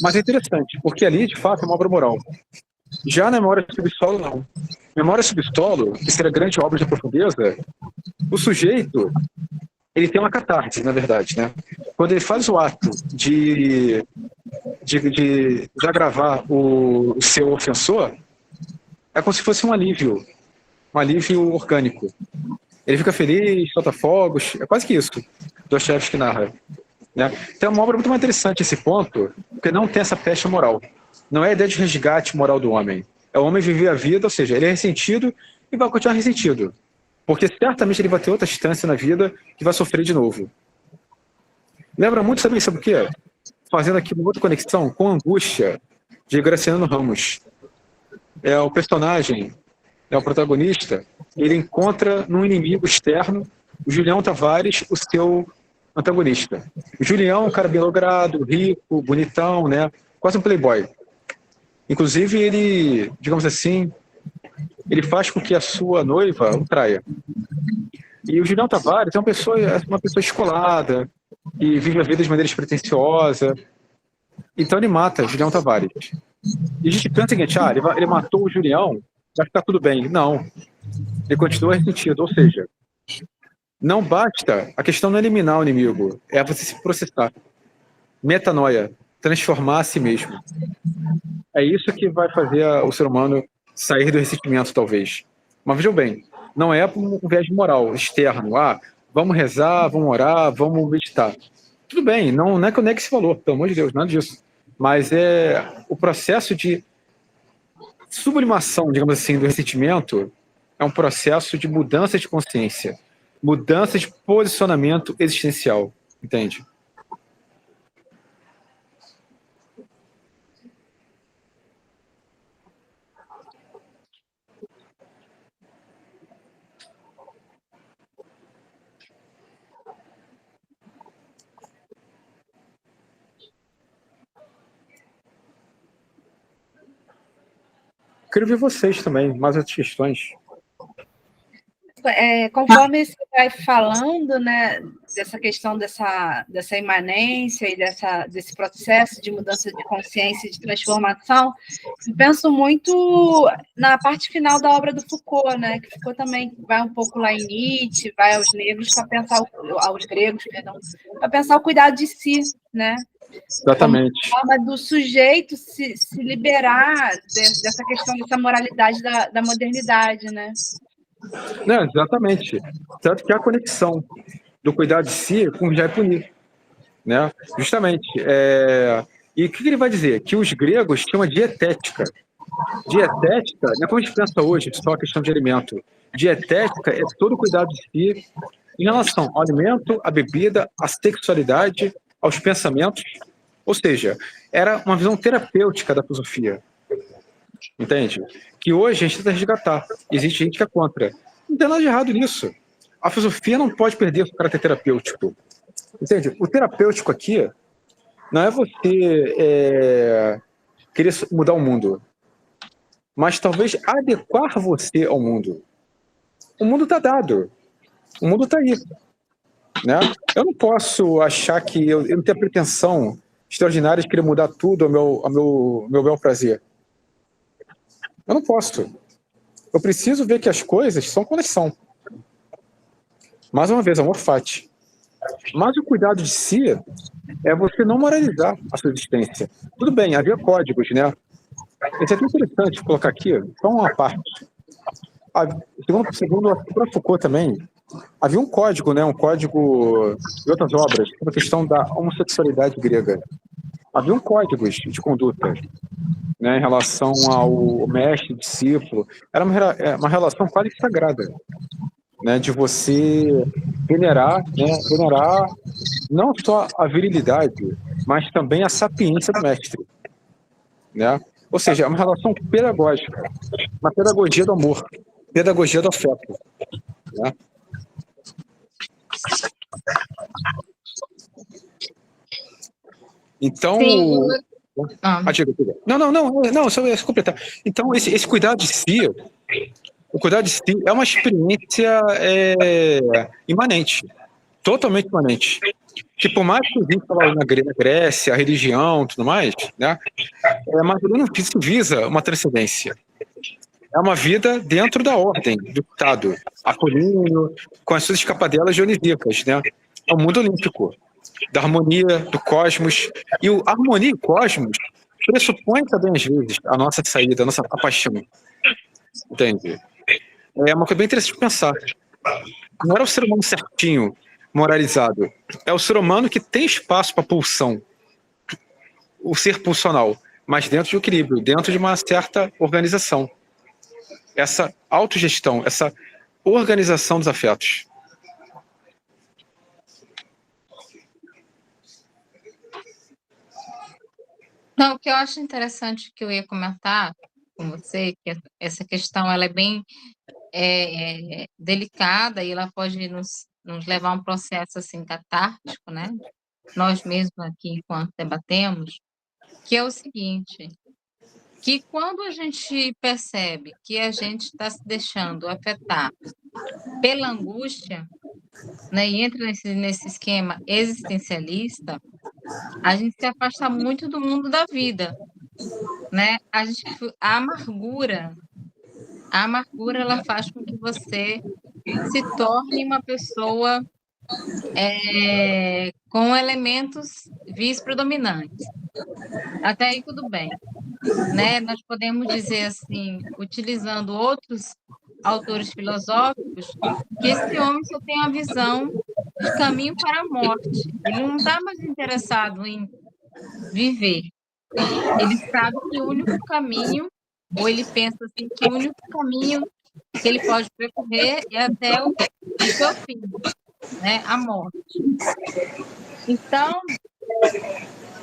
Mas é interessante, porque ali, de fato, é uma obra moral. Já na Memória Subsolo, não. Memória Subsolo, que seria grande obra de profundeza, o sujeito, ele tem uma catarse, na verdade, né? Quando ele faz o ato de desagravar o seu ofensor, é como se fosse um alívio orgânico. Ele fica feliz, solta fogos, é quase que isso, Dostoiévski narra, né? Então é uma obra muito mais interessante esse ponto, porque não tem essa pecha moral. Não é a ideia de resgate moral do homem. É o homem viver a vida, ou seja, ele é ressentido e vai continuar ressentido. Porque certamente ele vai ter outra instância na vida que vai sofrer de novo. Lembra muito, sabe o quê? Fazendo aqui uma outra conexão com a Angústia, de Graciliano Ramos. O personagem, o protagonista, ele encontra num inimigo externo o Julião Tavares, o seu antagonista. O Julião, um cara bem logrado, rico, bonitão, né? Quase um playboy. Inclusive, ele, digamos assim, ele faz com que a sua noiva o traia. E o Julião Tavares é uma pessoa descolada, e vive a vida de maneira despretensiosa. Então ele mata Julião Tavares. E a gente pensa o seguinte, ele matou o Julião, vai ficar tudo bem. Não. Ele continua ressentido. Ou seja, não basta, a questão não é eliminar o inimigo, é você se processar. Metanoia, transformar a si mesmo. É isso que vai fazer o ser humano sair do ressentimento, talvez. Mas vejam bem, não é um viés moral externo. Vamos rezar, vamos orar, vamos meditar. Tudo bem, não é que eu negue esse valor, pelo amor de Deus, nada disso. Mas o processo de sublimação, digamos assim, do ressentimento é um processo de mudança de consciência, mudança de posicionamento existencial, entende? Quero ver vocês também, mais outras questões. Conforme esse vai falando, né, dessa questão dessa imanência e desse processo de mudança de consciência e de transformação, eu penso muito na parte final da obra do Foucault, né, que Foucault também vai um pouco lá em Nietzsche, vai aos negros para pensar aos gregos, perdão, para pensar o cuidado de si, né? Exatamente. Como forma do sujeito se liberar dessa questão dessa moralidade da modernidade, né? Não, exatamente. Tanto que a conexão do cuidar de si com o vigiar e punir, né? Justamente. E o que ele vai dizer? Que os gregos tinham uma dietética. Dietética, não é como a gente pensa hoje, só a questão de alimento. Dietética é todo o cuidado de si em relação ao alimento, à bebida, à sexualidade, aos pensamentos. Ou seja, era uma visão terapêutica da filosofia. Entende? Que hoje a gente tenta resgatar. Existe gente que é contra. Não tem nada de errado nisso. A filosofia não pode perder o caráter terapêutico. Entende? O terapêutico aqui não é você querer mudar o mundo, mas talvez adequar você ao mundo. O mundo está dado. O mundo está aí. Né? Eu não posso achar que eu não tenho a pretensão extraordinária de querer mudar tudo ao meu bel prazer. Eu não posso. Eu preciso ver que as coisas são como elas são. Mais uma vez, amor fati. Mas o cuidado de si é você não moralizar a sua existência. Tudo bem, havia códigos, né? Isso é tão interessante colocar aqui, só uma parte. Segundo a Foucault também, havia um código, né? Um código de outras obras, sobre a questão da homossexualidade grega. Havia um código de conduta, né, em relação ao mestre, discípulo. Era uma relação quase sagrada, né, de você venerar não só a virilidade, mas também a sapiência do mestre. Né? Ou seja, é uma relação pedagógica, uma pedagogia do amor, pedagogia do afeto. Né? Então... Não, só ia completar. Então, esse cuidado de si, o cuidado de si é uma experiência imanente, totalmente imanente. Que por mais que a gente fale na Grécia, a religião, tudo mais, né, mas isso visa uma transcendência. É uma vida dentro da ordem, do Estado, apolíneo, com as suas escapadelas dionisíacas, né? É o mundo olímpico, da harmonia, do cosmos. E a harmonia e o cosmos pressupõe também, às vezes, a nossa saída, a paixão. Entende? É uma coisa bem interessante de pensar. Não era o ser humano certinho, moralizado. É o ser humano que tem espaço para pulsão. O ser pulsional, mas dentro de um equilíbrio, dentro de uma certa organização. Essa autogestão, essa organização dos afetos. Não, o que eu acho interessante que eu ia comentar com você, que essa questão ela é bem delicada e ela pode nos levar a um processo assim catártico, né? Nós mesmos aqui, enquanto debatemos, que é o seguinte, que quando a gente percebe que a gente está se deixando afetar pela angústia, né, e entra nesse esquema existencialista, a gente se afasta muito do mundo da vida, né? A amargura ela faz com que você se torne uma pessoa com elementos vis predominantes. Até aí tudo bem, né? Nós podemos dizer assim, utilizando outros autores filosóficos, que esse homem só tem a visão de caminho para a morte. Ele não está mais interessado em viver. Ele sabe que o único caminho, ou ele pensa assim, que o único caminho que ele pode percorrer é até o seu fim, né? A morte. Então,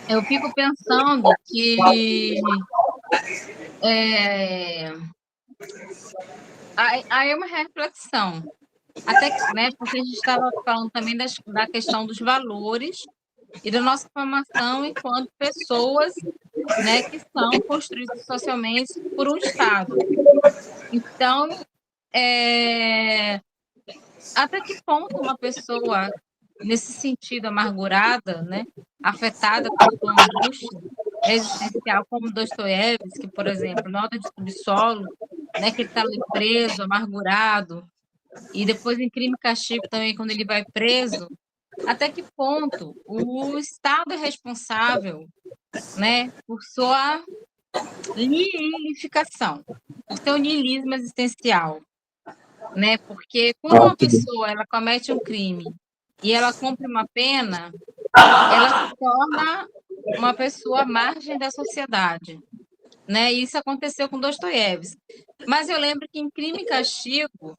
eu fico pensando que aí é uma reflexão. Até que, né, porque a gente estava falando também da questão dos valores e da nossa formação enquanto pessoas, né, que são construídas socialmente por um Estado. Então, até que ponto uma pessoa, nesse sentido, amargurada, né, afetada por uma angústia existencial, como Dostoiévski, por exemplo, Nota de Subsolo, né, que ele está ali preso, amargurado, e depois em Crime e Castigo também, quando ele vai preso, até que ponto o Estado é responsável, né, por sua nihilificação, por seu nihilismo existencial, né? Porque quando uma pessoa ela comete um crime e ela cumpre uma pena, ela se torna uma pessoa à margem da sociedade, né? Isso aconteceu com Dostoiévski. Mas eu lembro que em Crime e Castigo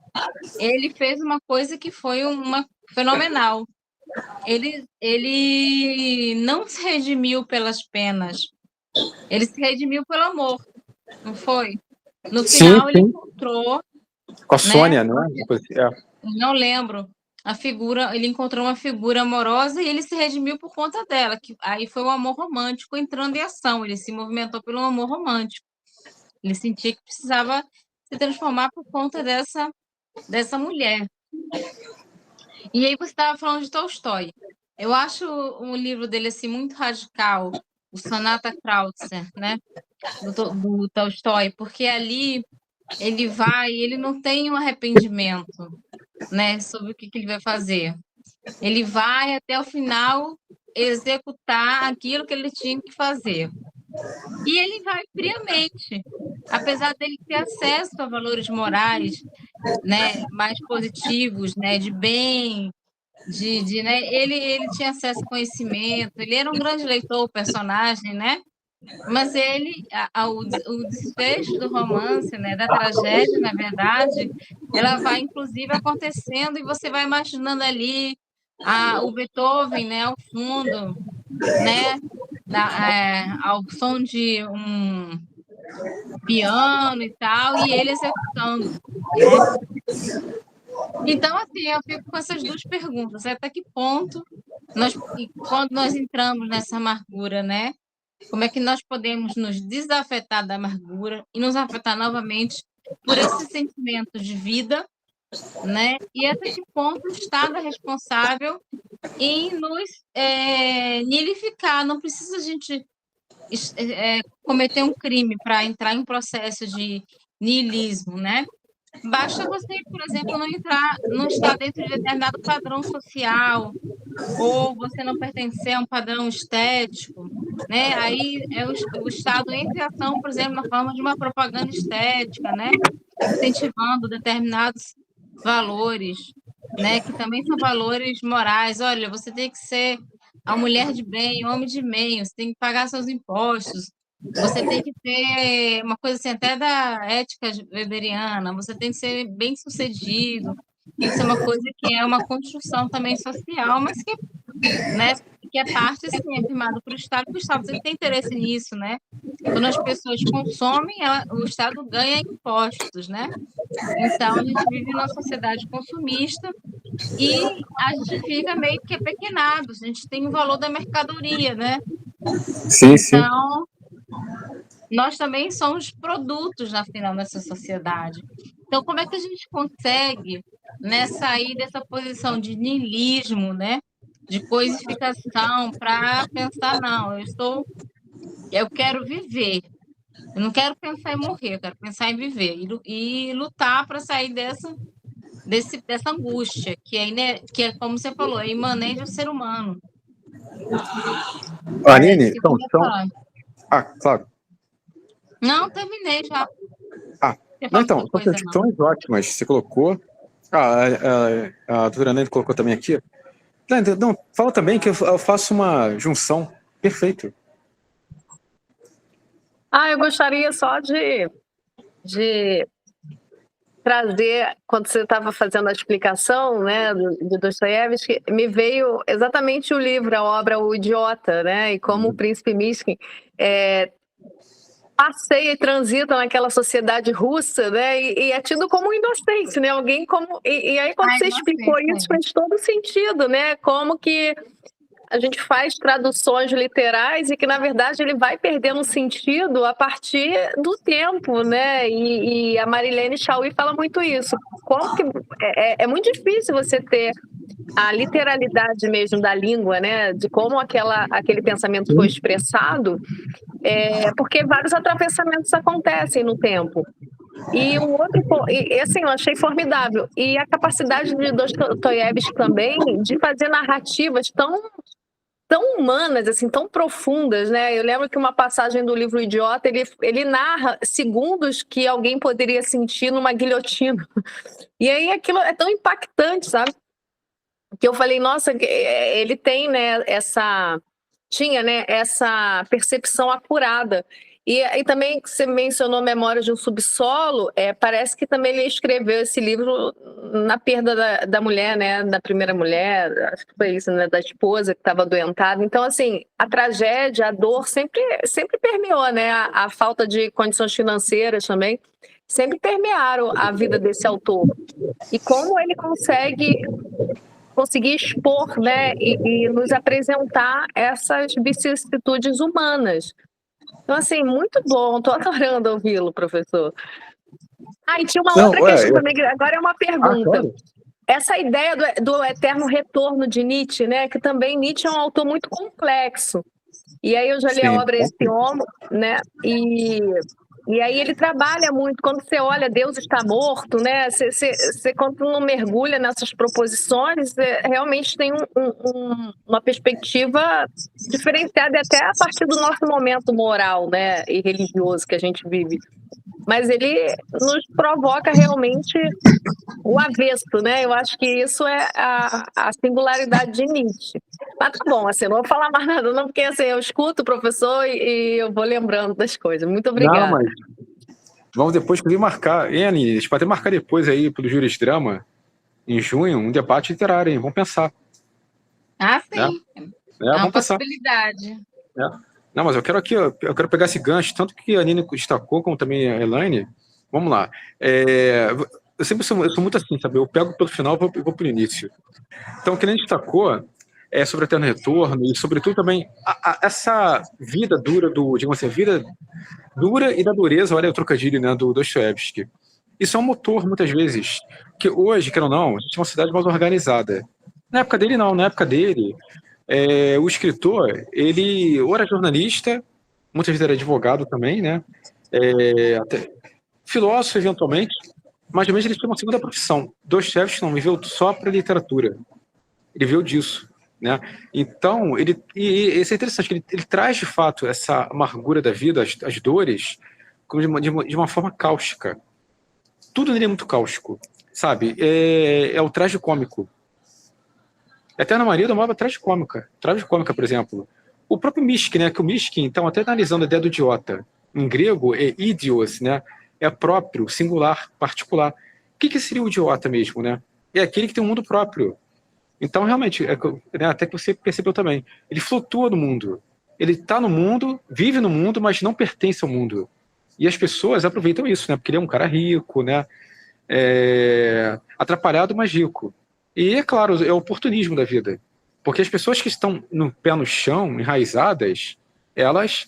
ele fez uma coisa que foi uma fenomenal. Ele não se redimiu pelas penas, ele se redimiu pelo amor, não foi? No final, ele encontrou... Com a Sônia, né? Não lembro. Ele encontrou uma figura amorosa e ele se redimiu por conta dela, que aí foi o amor romântico entrando em ação, ele se movimentou pelo amor romântico. Ele sentia que precisava se transformar por conta dessa mulher. E aí você estava falando de Tolstói. Eu acho um livro dele assim muito radical, o Sonata Kreutzer, né? Do Tolstói, porque ali ele não tem um arrependimento, né, sobre o que ele vai fazer. Ele vai até o final executar aquilo que ele tinha que fazer. E ele vai friamente, apesar dele ter acesso a valores morais, né, mais positivos, né, de bem, né, ele tinha acesso a conhecimento, ele era um grande leitor, o personagem, né? Mas o desfecho do romance, né, da tragédia, na verdade, ela vai, inclusive, acontecendo e você vai imaginando ali o Beethoven, né, ao fundo, né, ao som de um piano e tal, e ele executando, né? Então, assim, eu fico com essas duas perguntas. Até que ponto, quando nós entramos nessa amargura, né? Como é que nós podemos nos desafetar da amargura e nos afetar novamente por esse sentimento de vida, né? E até que ponto o Estado é responsável em nos nihilificar. Não precisa a gente cometer um crime para entrar em um processo de nihilismo, né? Basta você, por exemplo, não estar dentro de determinado padrão social, ou você não pertencer a um padrão estético, né? Aí o Estado entra em ação, por exemplo, na forma de uma propaganda estética, né? Incentivando determinados valores, né? Que também são valores morais. Olha, você tem que ser a mulher de bem, homem de bem, você tem que pagar seus impostos, você tem que ter uma coisa assim, até da ética weberiana, você tem que ser bem-sucedido, isso é uma coisa que é uma construção também social, mas que, né, que é parte, sim, afirmada para o Estado, porque o Estado sempre tem interesse nisso, né? Quando as pessoas consomem, o Estado ganha impostos, né? Então, a gente vive numa sociedade consumista e a gente fica meio que apequenado, a gente tem o valor da mercadoria, né? Sim, então, nós também somos produtos, na final, dessa sociedade. Então, como é que a gente consegue, né, sair dessa posição de niilismo, né, de coisificação, para pensar, não, eu quero viver, eu não quero pensar em morrer, eu quero pensar em viver, e lutar para sair dessa angústia, que é, como você falou, é imanente ao ser humano. Aline, então... claro. Não, terminei já. Não, então, são questões ótimas. Você colocou. A doutora Aline colocou também aqui. Não, fala também que eu faço uma junção. Perfeito. Eu gostaria só de trazer, quando você estava fazendo a explicação, né, de Dostoiévski, me veio exatamente o livro, a obra O Idiota, né, e como o príncipe Mishkin passeia e transita naquela sociedade russa, né? E é tido como um inocente, né? Alguém como... E aí, quando você explicou isso, faz todo sentido, né? Como que a gente faz traduções literais e que, na verdade, ele vai perdendo sentido a partir do tempo, né? E a Marilene Chaui fala muito isso. Como que é muito difícil você ter a literalidade mesmo da língua, né? De como aquele pensamento foi expressado, porque vários atravessamentos acontecem no tempo. E um outro, e assim, eu achei formidável. E a capacidade de Dostoiévski também de fazer narrativas tão humanas, assim, tão profundas, né? Eu lembro que uma passagem do livro Idiota, ele narra segundos que alguém poderia sentir numa guilhotina. E aí aquilo é tão impactante, sabe? Que eu falei, nossa, ele tem, né, tinha, né, essa percepção apurada. E também, você mencionou Memórias de um Subsolo, parece que também ele escreveu esse livro na perda da mulher, né, da primeira mulher, acho que foi isso, né, da esposa que estava adoentada. Então, assim, a tragédia, a dor sempre permeou, né, a falta de condições financeiras também, sempre permearam a vida desse autor. E como ele conseguir expor, né, e nos apresentar essas vicissitudes humanas. Então, assim, muito bom. Estou adorando ouvi-lo, professor. E tinha uma outra questão também, agora é uma pergunta. Claro. Essa ideia do eterno retorno de Nietzsche, né, que também Nietzsche é um autor muito complexo. E aí eu já li a obra Esse Homo, né, e aí ele trabalha muito, quando você olha Deus está morto, né? Você quando não mergulha nessas proposições, realmente tem uma perspectiva diferenciada até a partir do nosso momento moral, né, e religioso que a gente vive. Mas ele nos provoca realmente o avesso, né? Eu acho que isso é a singularidade de Nietzsche. Mas tá bom, assim, não vou falar mais nada não, porque assim, eu escuto o professor e eu vou lembrando das coisas. Muito obrigada. Não, mas vamos depois poder marcar, Anny, a gente pode até marcar depois aí pelo Júris Drama, em junho, um debate literário, hein? Vamos pensar. Sim. É uma possibilidade. Não, mas eu quero pegar esse gancho, tanto que a Nina destacou, como também a Elaine. Vamos lá. Eu sempre sou muito assim, sabe? Eu pego pelo final e vou pelo início. Então, o que a Nina destacou é sobre o eterno retorno e, sobretudo, também essa vida dura digamos assim, vida dura e da dureza, olha o trocadilho, né, do Dostoiévski. Isso é um motor, muitas vezes, que hoje, quer ou não, a gente é uma cidade mais organizada. Na época dele, não. Na época dele, o escritor, ele ou era jornalista, muitas vezes era advogado também, né? Até filósofo, eventualmente, mas também ele tinha uma segunda profissão. Dostoiévski não viveu só para literatura. Ele veio disso, né? Então, isso é interessante, que ele traz, de fato, essa amargura da vida, as dores, de uma forma cáustica. Tudo nele é muito cáustico, sabe? É o tragicômico. Eterna Maria é uma obra tragicômica, por exemplo. O próprio Mishkin, né? Que o Mishkin, então, até analisando a ideia do idiota, em grego é idios, né? É próprio, singular, particular. O que seria o idiota mesmo, né? É aquele que tem um mundo próprio. Então, realmente, né, até que você percebeu também, ele flutua no mundo. Ele está no mundo, vive no mundo, mas não pertence ao mundo. E as pessoas aproveitam isso, né? Porque ele é um cara rico, né? Atrapalhado, mas rico. E, é claro, é o oportunismo da vida. Porque as pessoas que estão no pé no chão, enraizadas, elas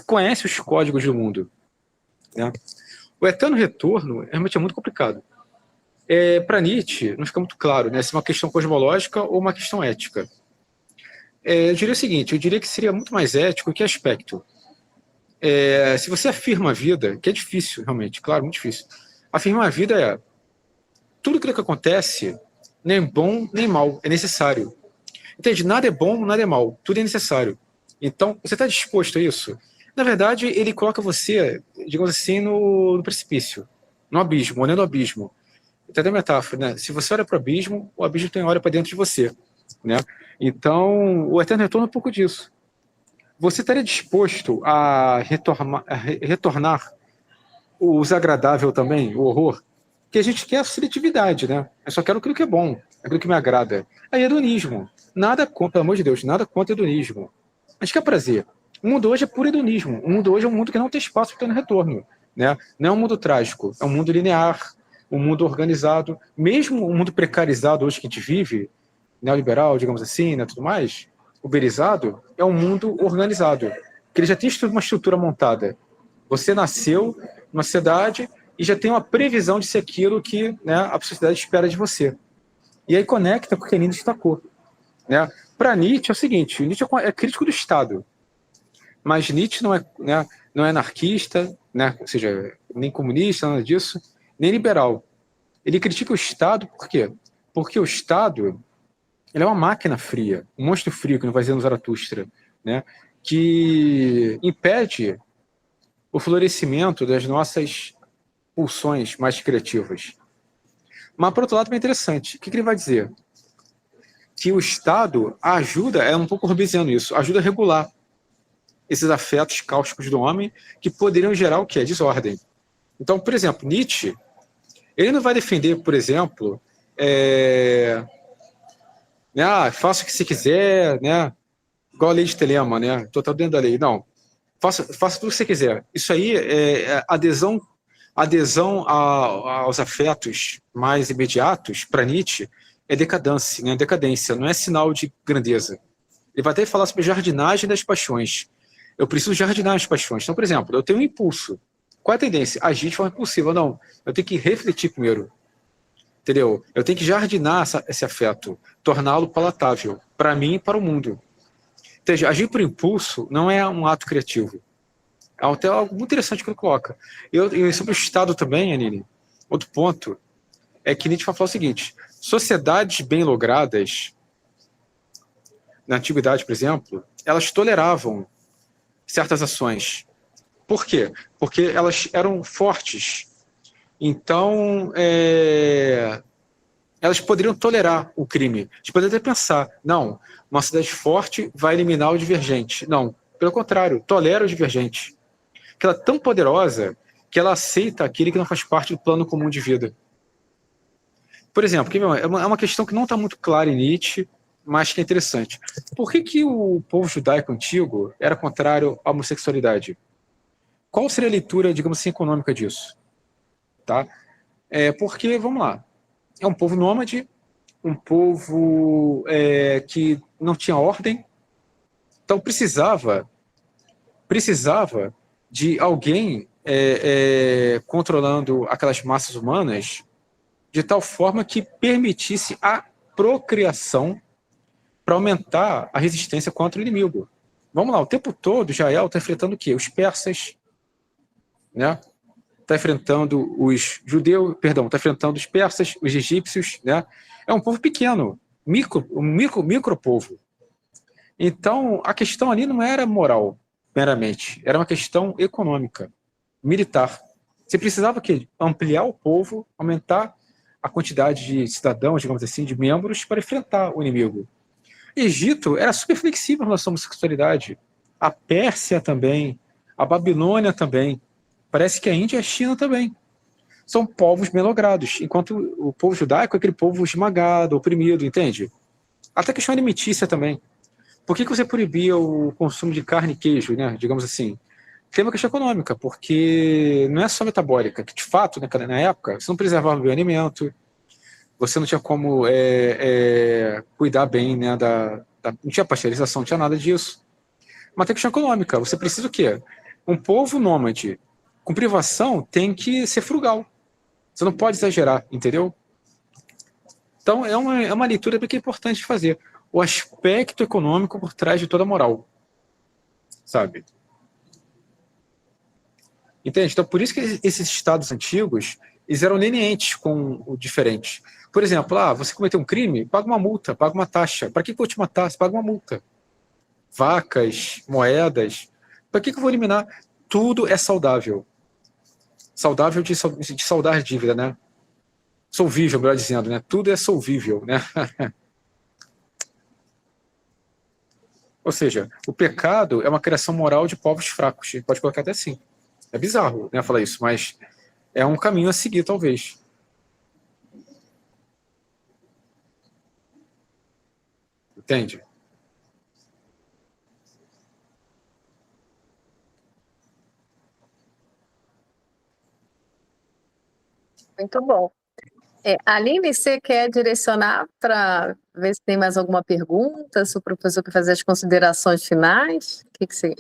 conhecem os códigos do mundo, né? O eterno retorno realmente é muito complicado. Para Nietzsche, não fica muito claro, né, se é uma questão cosmológica ou uma questão ética. Eu diria o seguinte, eu diria que seria muito mais ético que aspecto. Se você afirma a vida, que é difícil, realmente, claro, muito difícil. Afirmar a vida é tudo aquilo que acontece, nem bom nem mal, é necessário. Entende? Nada é bom, nada é mal, tudo é necessário. Então, você está disposto a isso? Na verdade, ele coloca você, digamos assim, no precipício, no abismo, olhando o abismo. Até a metáfora, né? Se você olha para o abismo tem olha para dentro de você, né? Então, o eterno retorno é um pouco disso. Você estaria disposto a retornar o desagradável também, o horror? Que a gente quer a seletividade, né? Eu só quero aquilo que é bom, aquilo que me agrada. Aí hedonismo. Nada contra, pelo amor de Deus, nada contra hedonismo. A gente quer prazer. O mundo hoje é puro hedonismo. O mundo hoje é um mundo que não tem espaço para ter retorno, né? Não é um mundo trágico, é um mundo linear, um mundo organizado. Mesmo o mundo precarizado hoje que a gente vive, neoliberal, digamos assim, né, tudo mais, uberizado é um mundo organizado, que ele já tem uma estrutura montada. Você nasceu numa sociedade e já tem uma previsão de ser aquilo que, né, a sociedade espera de você. E aí conecta com o que a Nietzsche destacou. Né? Para Nietzsche é o seguinte, Nietzsche é crítico do Estado, mas Nietzsche não é, né, não é anarquista, né, ou seja, nem comunista, nada disso, nem liberal. Ele critica o Estado por quê? Porque o Estado ele é uma máquina fria, um monstro frio, que não vai dizer no Zaratustra, né, que impede o florescimento das nossas pulsões mais criativas. Mas, por outro lado, é interessante. O que ele vai dizer? Que o Estado ajuda, é um pouco hobbesiano isso, ajuda a regular esses afetos cáusticos do homem que poderiam gerar o quê? Desordem. Então, por exemplo, Nietzsche, ele não vai defender, por exemplo, né, faça o que você quiser, né, igual a lei de Telema, né, total dentro da lei. Não, faça tudo o que você quiser. Isso aí é adesão aos afetos mais imediatos, para Nietzsche, é decadência, né? Decadência, não é sinal de grandeza. Ele vai até falar sobre jardinagem das paixões. Eu preciso jardinar as paixões. Então, por exemplo, eu tenho um impulso. Qual é a tendência? Agir de forma impulsiva. Não, eu tenho que refletir primeiro. Entendeu? Eu tenho que jardinar esse afeto, torná-lo palatável, para mim e para o mundo. Então, agir por impulso não é um ato criativo. É até algo muito interessante que ele coloca. E sobre o Estado também, Anine, outro ponto é que Nietzsche vai falar o seguinte: sociedades bem logradas, na antiguidade, por exemplo, elas toleravam certas ações. Por quê? Porque elas eram fortes. Então, elas poderiam tolerar o crime. A gente poderia até pensar, não, uma sociedade forte vai eliminar o divergente. Não, pelo contrário, tolera o divergente. Que ela é tão poderosa que ela aceita aquele que não faz parte do plano comum de vida. Por exemplo, é uma questão que não está muito clara em Nietzsche, mas que é interessante. Por que o povo judaico antigo era contrário à homossexualidade? Qual seria a leitura, digamos assim, econômica disso? Tá? Porque, vamos lá, é um povo nômade, um povo que não tinha ordem, então precisava de alguém controlando aquelas massas humanas de tal forma que permitisse a procriação para aumentar a resistência contra o inimigo. Vamos lá, o tempo todo Israel está enfrentando o quê? Os persas, né? Está enfrentando os judeus, perdão, está enfrentando os persas, os egípcios, né? É um povo pequeno, um micro povo. Então, a questão ali não era moral, meramente, era uma questão econômica, militar. Você precisava ampliar o povo, aumentar a quantidade de cidadãos, digamos assim, de membros, para enfrentar o inimigo. Egito era super flexível em relação à homossexualidade. A Pérsia também, a Babilônia também. Parece que a Índia e a China também. São povos bem logrados, enquanto o povo judaico é aquele povo esmagado, oprimido, entende? Até questão alimentícia também. Por que você proibia o consumo de carne e queijo, né? Digamos assim? Tem uma questão econômica, porque não é só metabólica, que de fato, na época, você não preservava bem o alimento, você não tinha como cuidar bem, né, não tinha pasteurização, não tinha nada disso. Mas tem questão econômica, você precisa o quê? Um povo nômade com privação tem que ser frugal. Você não pode exagerar, entendeu? Então é uma leitura que é importante fazer. O aspecto econômico por trás de toda a moral. Sabe? Entende? Então por isso que esses estados antigos eles eram lenientes com o diferente. Por exemplo, você cometeu um crime, paga uma multa, paga uma taxa. Para que eu vou te matar? Você paga uma multa. Vacas, moedas. Para que eu vou eliminar? Tudo é saudável. Saudável de saudar dívida, né? Solvível, melhor dizendo, né? Tudo é solvível, né? Ou seja, o pecado é uma criação moral de povos fracos. A gente pode colocar até assim. É bizarro, né, falar isso, mas é um caminho a seguir, talvez. Entende? Muito bom. Aline, você quer direcionar para ver se tem mais alguma pergunta, se o professor quer fazer as considerações finais? O que você...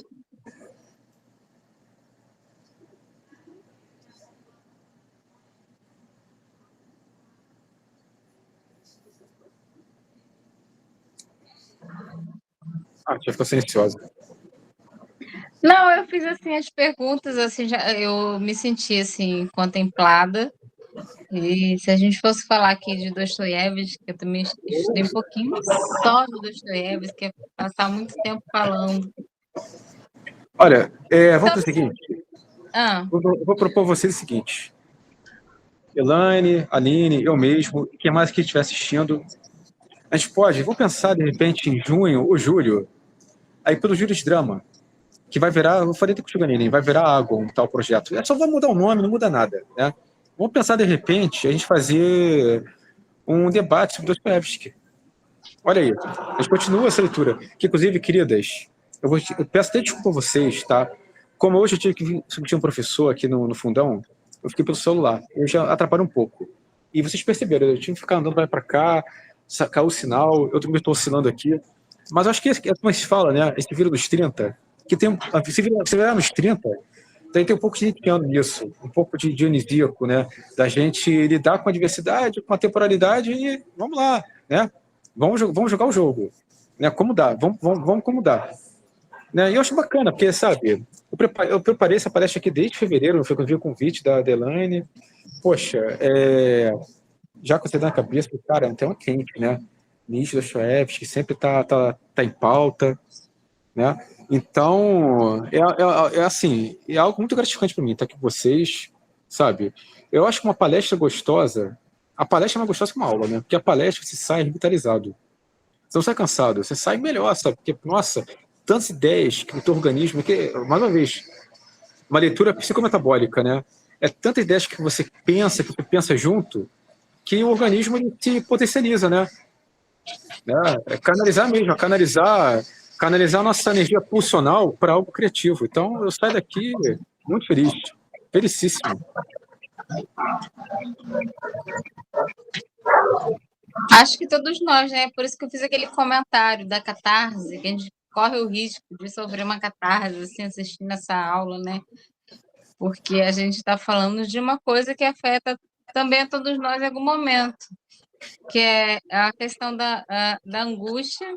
Já ficou silenciosa. Não, eu fiz assim as perguntas, assim, eu me senti assim contemplada. E se a gente fosse falar aqui de Dostoiévski, que eu também estudei um pouquinho só do Dostoiévski, que é passar muito tempo falando. Olha, vamos fazer o seguinte. Eu vou propor a vocês o seguinte. Elaine, Aline, eu mesmo, quem mais que estiver assistindo, a gente vou pensar de repente em junho ou julho, aí pelo Júris de Drama, que vai virar, eu falei com o Chiganini, vai virar água um tal projeto. Só vai mudar o nome, não muda nada, né? Vamos pensar de repente a gente fazer um debate sobre Dostoiévski. Olha aí, a gente continua essa leitura, que inclusive, queridas, eu peço até desculpa a vocês, tá? Como hoje eu tive que substituir um professor aqui no fundão, eu fiquei pelo celular, eu já atrapalho um pouco. E vocês perceberam, eu tive que ficar andando para cá, sacar o sinal, eu também estou oscilando aqui. Mas eu acho que é como se fala, né? Esse vira dos 30, que tem, se virar nos 30, tem um pouco de nietzscheano nisso, um pouco de dionisíaco, né? Da gente lidar com a diversidade, com a temporalidade e vamos lá, né? Vamos jogar o jogo, né? Como dá, vamos como dá. Né? E eu acho bacana, porque, sabe, eu preparei essa palestra aqui desde fevereiro, foi quando vi o convite da Elaine. Poxa, já com você na cabeça, cara, é um tema quente, né? Nietzsche, Dostoiévski, sempre tá em pauta, né? Então, assim, é algo muito gratificante para mim estar aqui com vocês, sabe? Eu acho que uma palestra gostosa, a palestra é mais gostosa que uma aula, né? Porque a palestra você sai revitalizado. Você não sai cansado, você sai melhor, sabe? Porque, nossa, tantas ideias que o teu organismo, que, mais uma vez, uma leitura psicometabólica, né? É tantas ideias que você pensa junto, que o organismo ele se potencializa, né? É canalizar mesmo, canalizar a nossa energia pulsional para algo criativo. Então, eu saio daqui muito feliz, felicíssimo. Acho que todos nós, né? Por isso que eu fiz aquele comentário da catarse, que a gente corre o risco de sofrer uma catarse assim, assistindo essa aula, né? Porque a gente está falando de uma coisa que afeta também a todos nós em algum momento, que é a questão da angústia,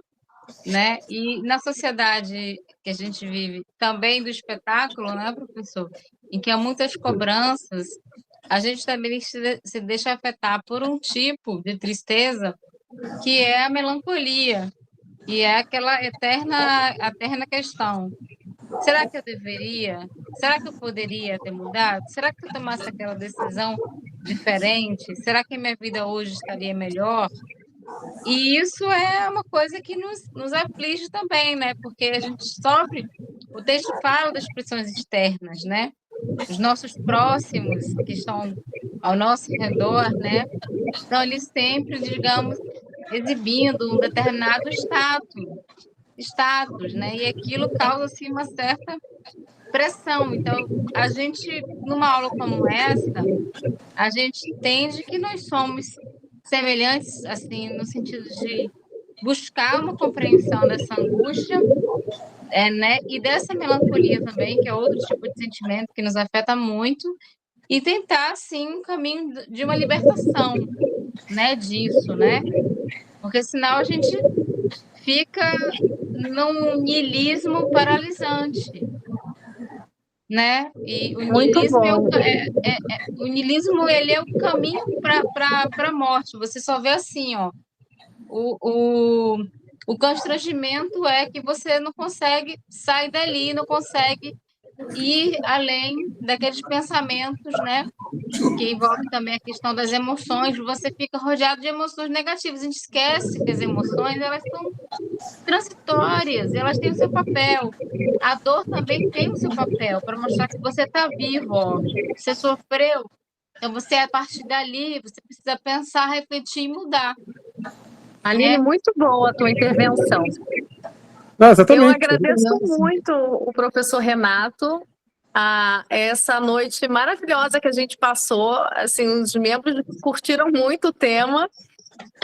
né? E na sociedade que a gente vive, também do espetáculo, né, professor? Em que há muitas cobranças, a gente também se deixa afetar por um tipo de tristeza que é a melancolia, e é aquela eterna questão. Será que eu deveria? Será que eu poderia ter mudado? Será que eu tomasse aquela decisão diferente? Será que minha vida hoje estaria melhor? E isso é uma coisa que nos aflige também, né? Porque a gente sofre, o texto fala das pressões externas, né? Os nossos próximos, que estão ao nosso redor, né? Estão ali sempre, digamos, exibindo um determinado status, né? E aquilo causa assim, uma certa pressão. Então, a gente, numa aula como essa, a gente entende que nós somos semelhantes, assim, no sentido de buscar uma compreensão dessa angústia, né? E dessa melancolia também, que é outro tipo de sentimento que nos afeta muito, e tentar, assim, um caminho de uma libertação, né, disso, né? Porque senão a gente fica num niilismo paralisante, né? E o niilismo, o niilismo ele é o caminho para a morte. Você só vê assim, ó, o constrangimento é que você não consegue sair dali, não consegue ir além daqueles pensamentos, né? Que envolve também a questão das emoções. Você fica rodeado de emoções negativas. A gente esquece que as emoções elas são transitórias, elas têm o seu papel. A dor também tem o seu papel para mostrar que você está vivo, ó. Você sofreu, então você a partir dali você precisa pensar, refletir e mudar. Aline, muito boa a tua intervenção. Não, exatamente. Eu agradeço muito o professor Renato essa noite maravilhosa que a gente passou. Assim, os membros curtiram muito o tema.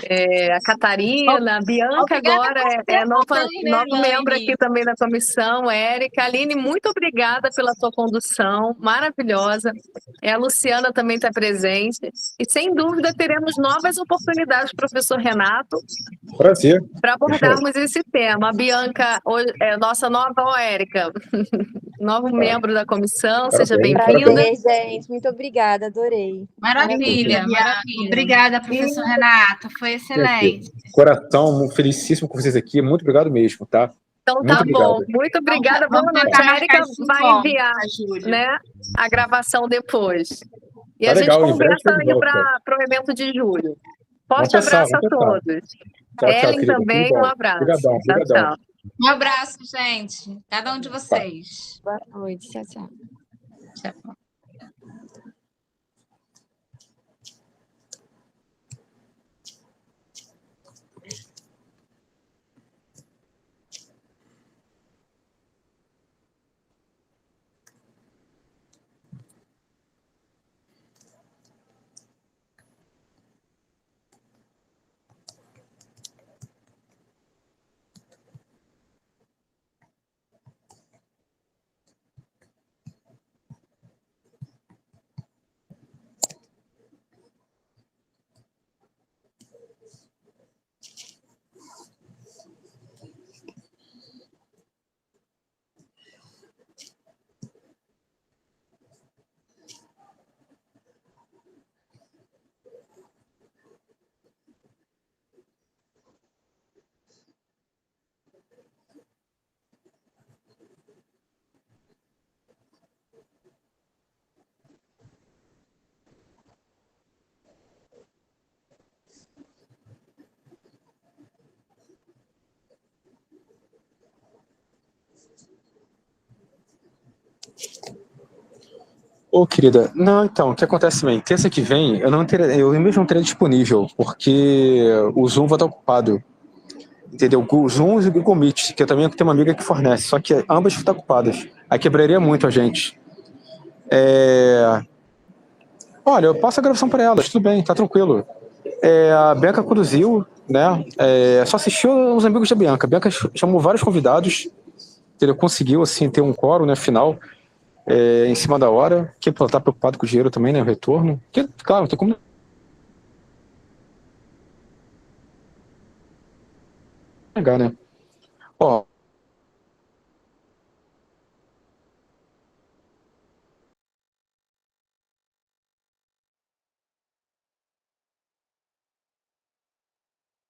A Catarina, a Bianca Obrigada agora a você é nova também, né, membro Aline? aqui também da comissão, Érica. Aline, muito obrigada pela sua condução, maravilhosa. A Luciana também está presente. E, sem dúvida, teremos novas oportunidades, professor Renato, Prazer. para abordarmos esse tema. A Bianca é nossa nova, Érica, novo membro da comissão, seja bem-vinda. Prazer, gente. Muito obrigada, adorei. Maravilha, maravilha. Obrigada, professor Renato. Foi excelente. Coração, felicíssimo com vocês aqui. Muito obrigado mesmo, tá? Então Muito tá obrigado. bom. Muito obrigada. Vamos Boa noite. tentar A Érica marcar isso de vai volta, enviar, Júlio. né, a gravação depois. E Tá a gente legal, em breve conversa tô de aí volta. para o evento de julho. Forte Vamos pensar, abraço a vamos pensar. todos. Tchau, Ellen querida. também, Tudo um bom. abraço. Obrigadão, Tchau, obrigadão. tchau. Um abraço, gente. Cada um de vocês. Boa noite. Tchau, tchau. Tchau. Ô, querida, não, então, o que acontece também? Terça que vem, eu mesmo não terei disponível, porque o Zoom vai estar ocupado. Entendeu? O Zoom e o Google Meet, que eu também tenho uma amiga que fornece, só que ambas estão ocupadas. Aí quebraria muito a gente. Olha, eu passo a gravação para elas, tudo bem, tá tranquilo. A Bianca conduziu, né? Só assistiu os amigos da Bianca. A Bianca chamou vários convidados, entendeu? Conseguiu, assim, ter um quórum, né, final. Em cima da hora, que tá preocupado com o dinheiro também, né, o retorno, que, claro, tem como negar, né. Ó,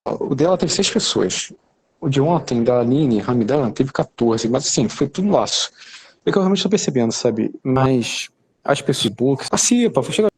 o dela teve 6 pessoas, o de ontem, da Aline Ramidan, teve 14, mas assim, foi tudo laço. É que eu realmente tô percebendo, sabe, mas as pessoas, participa, chega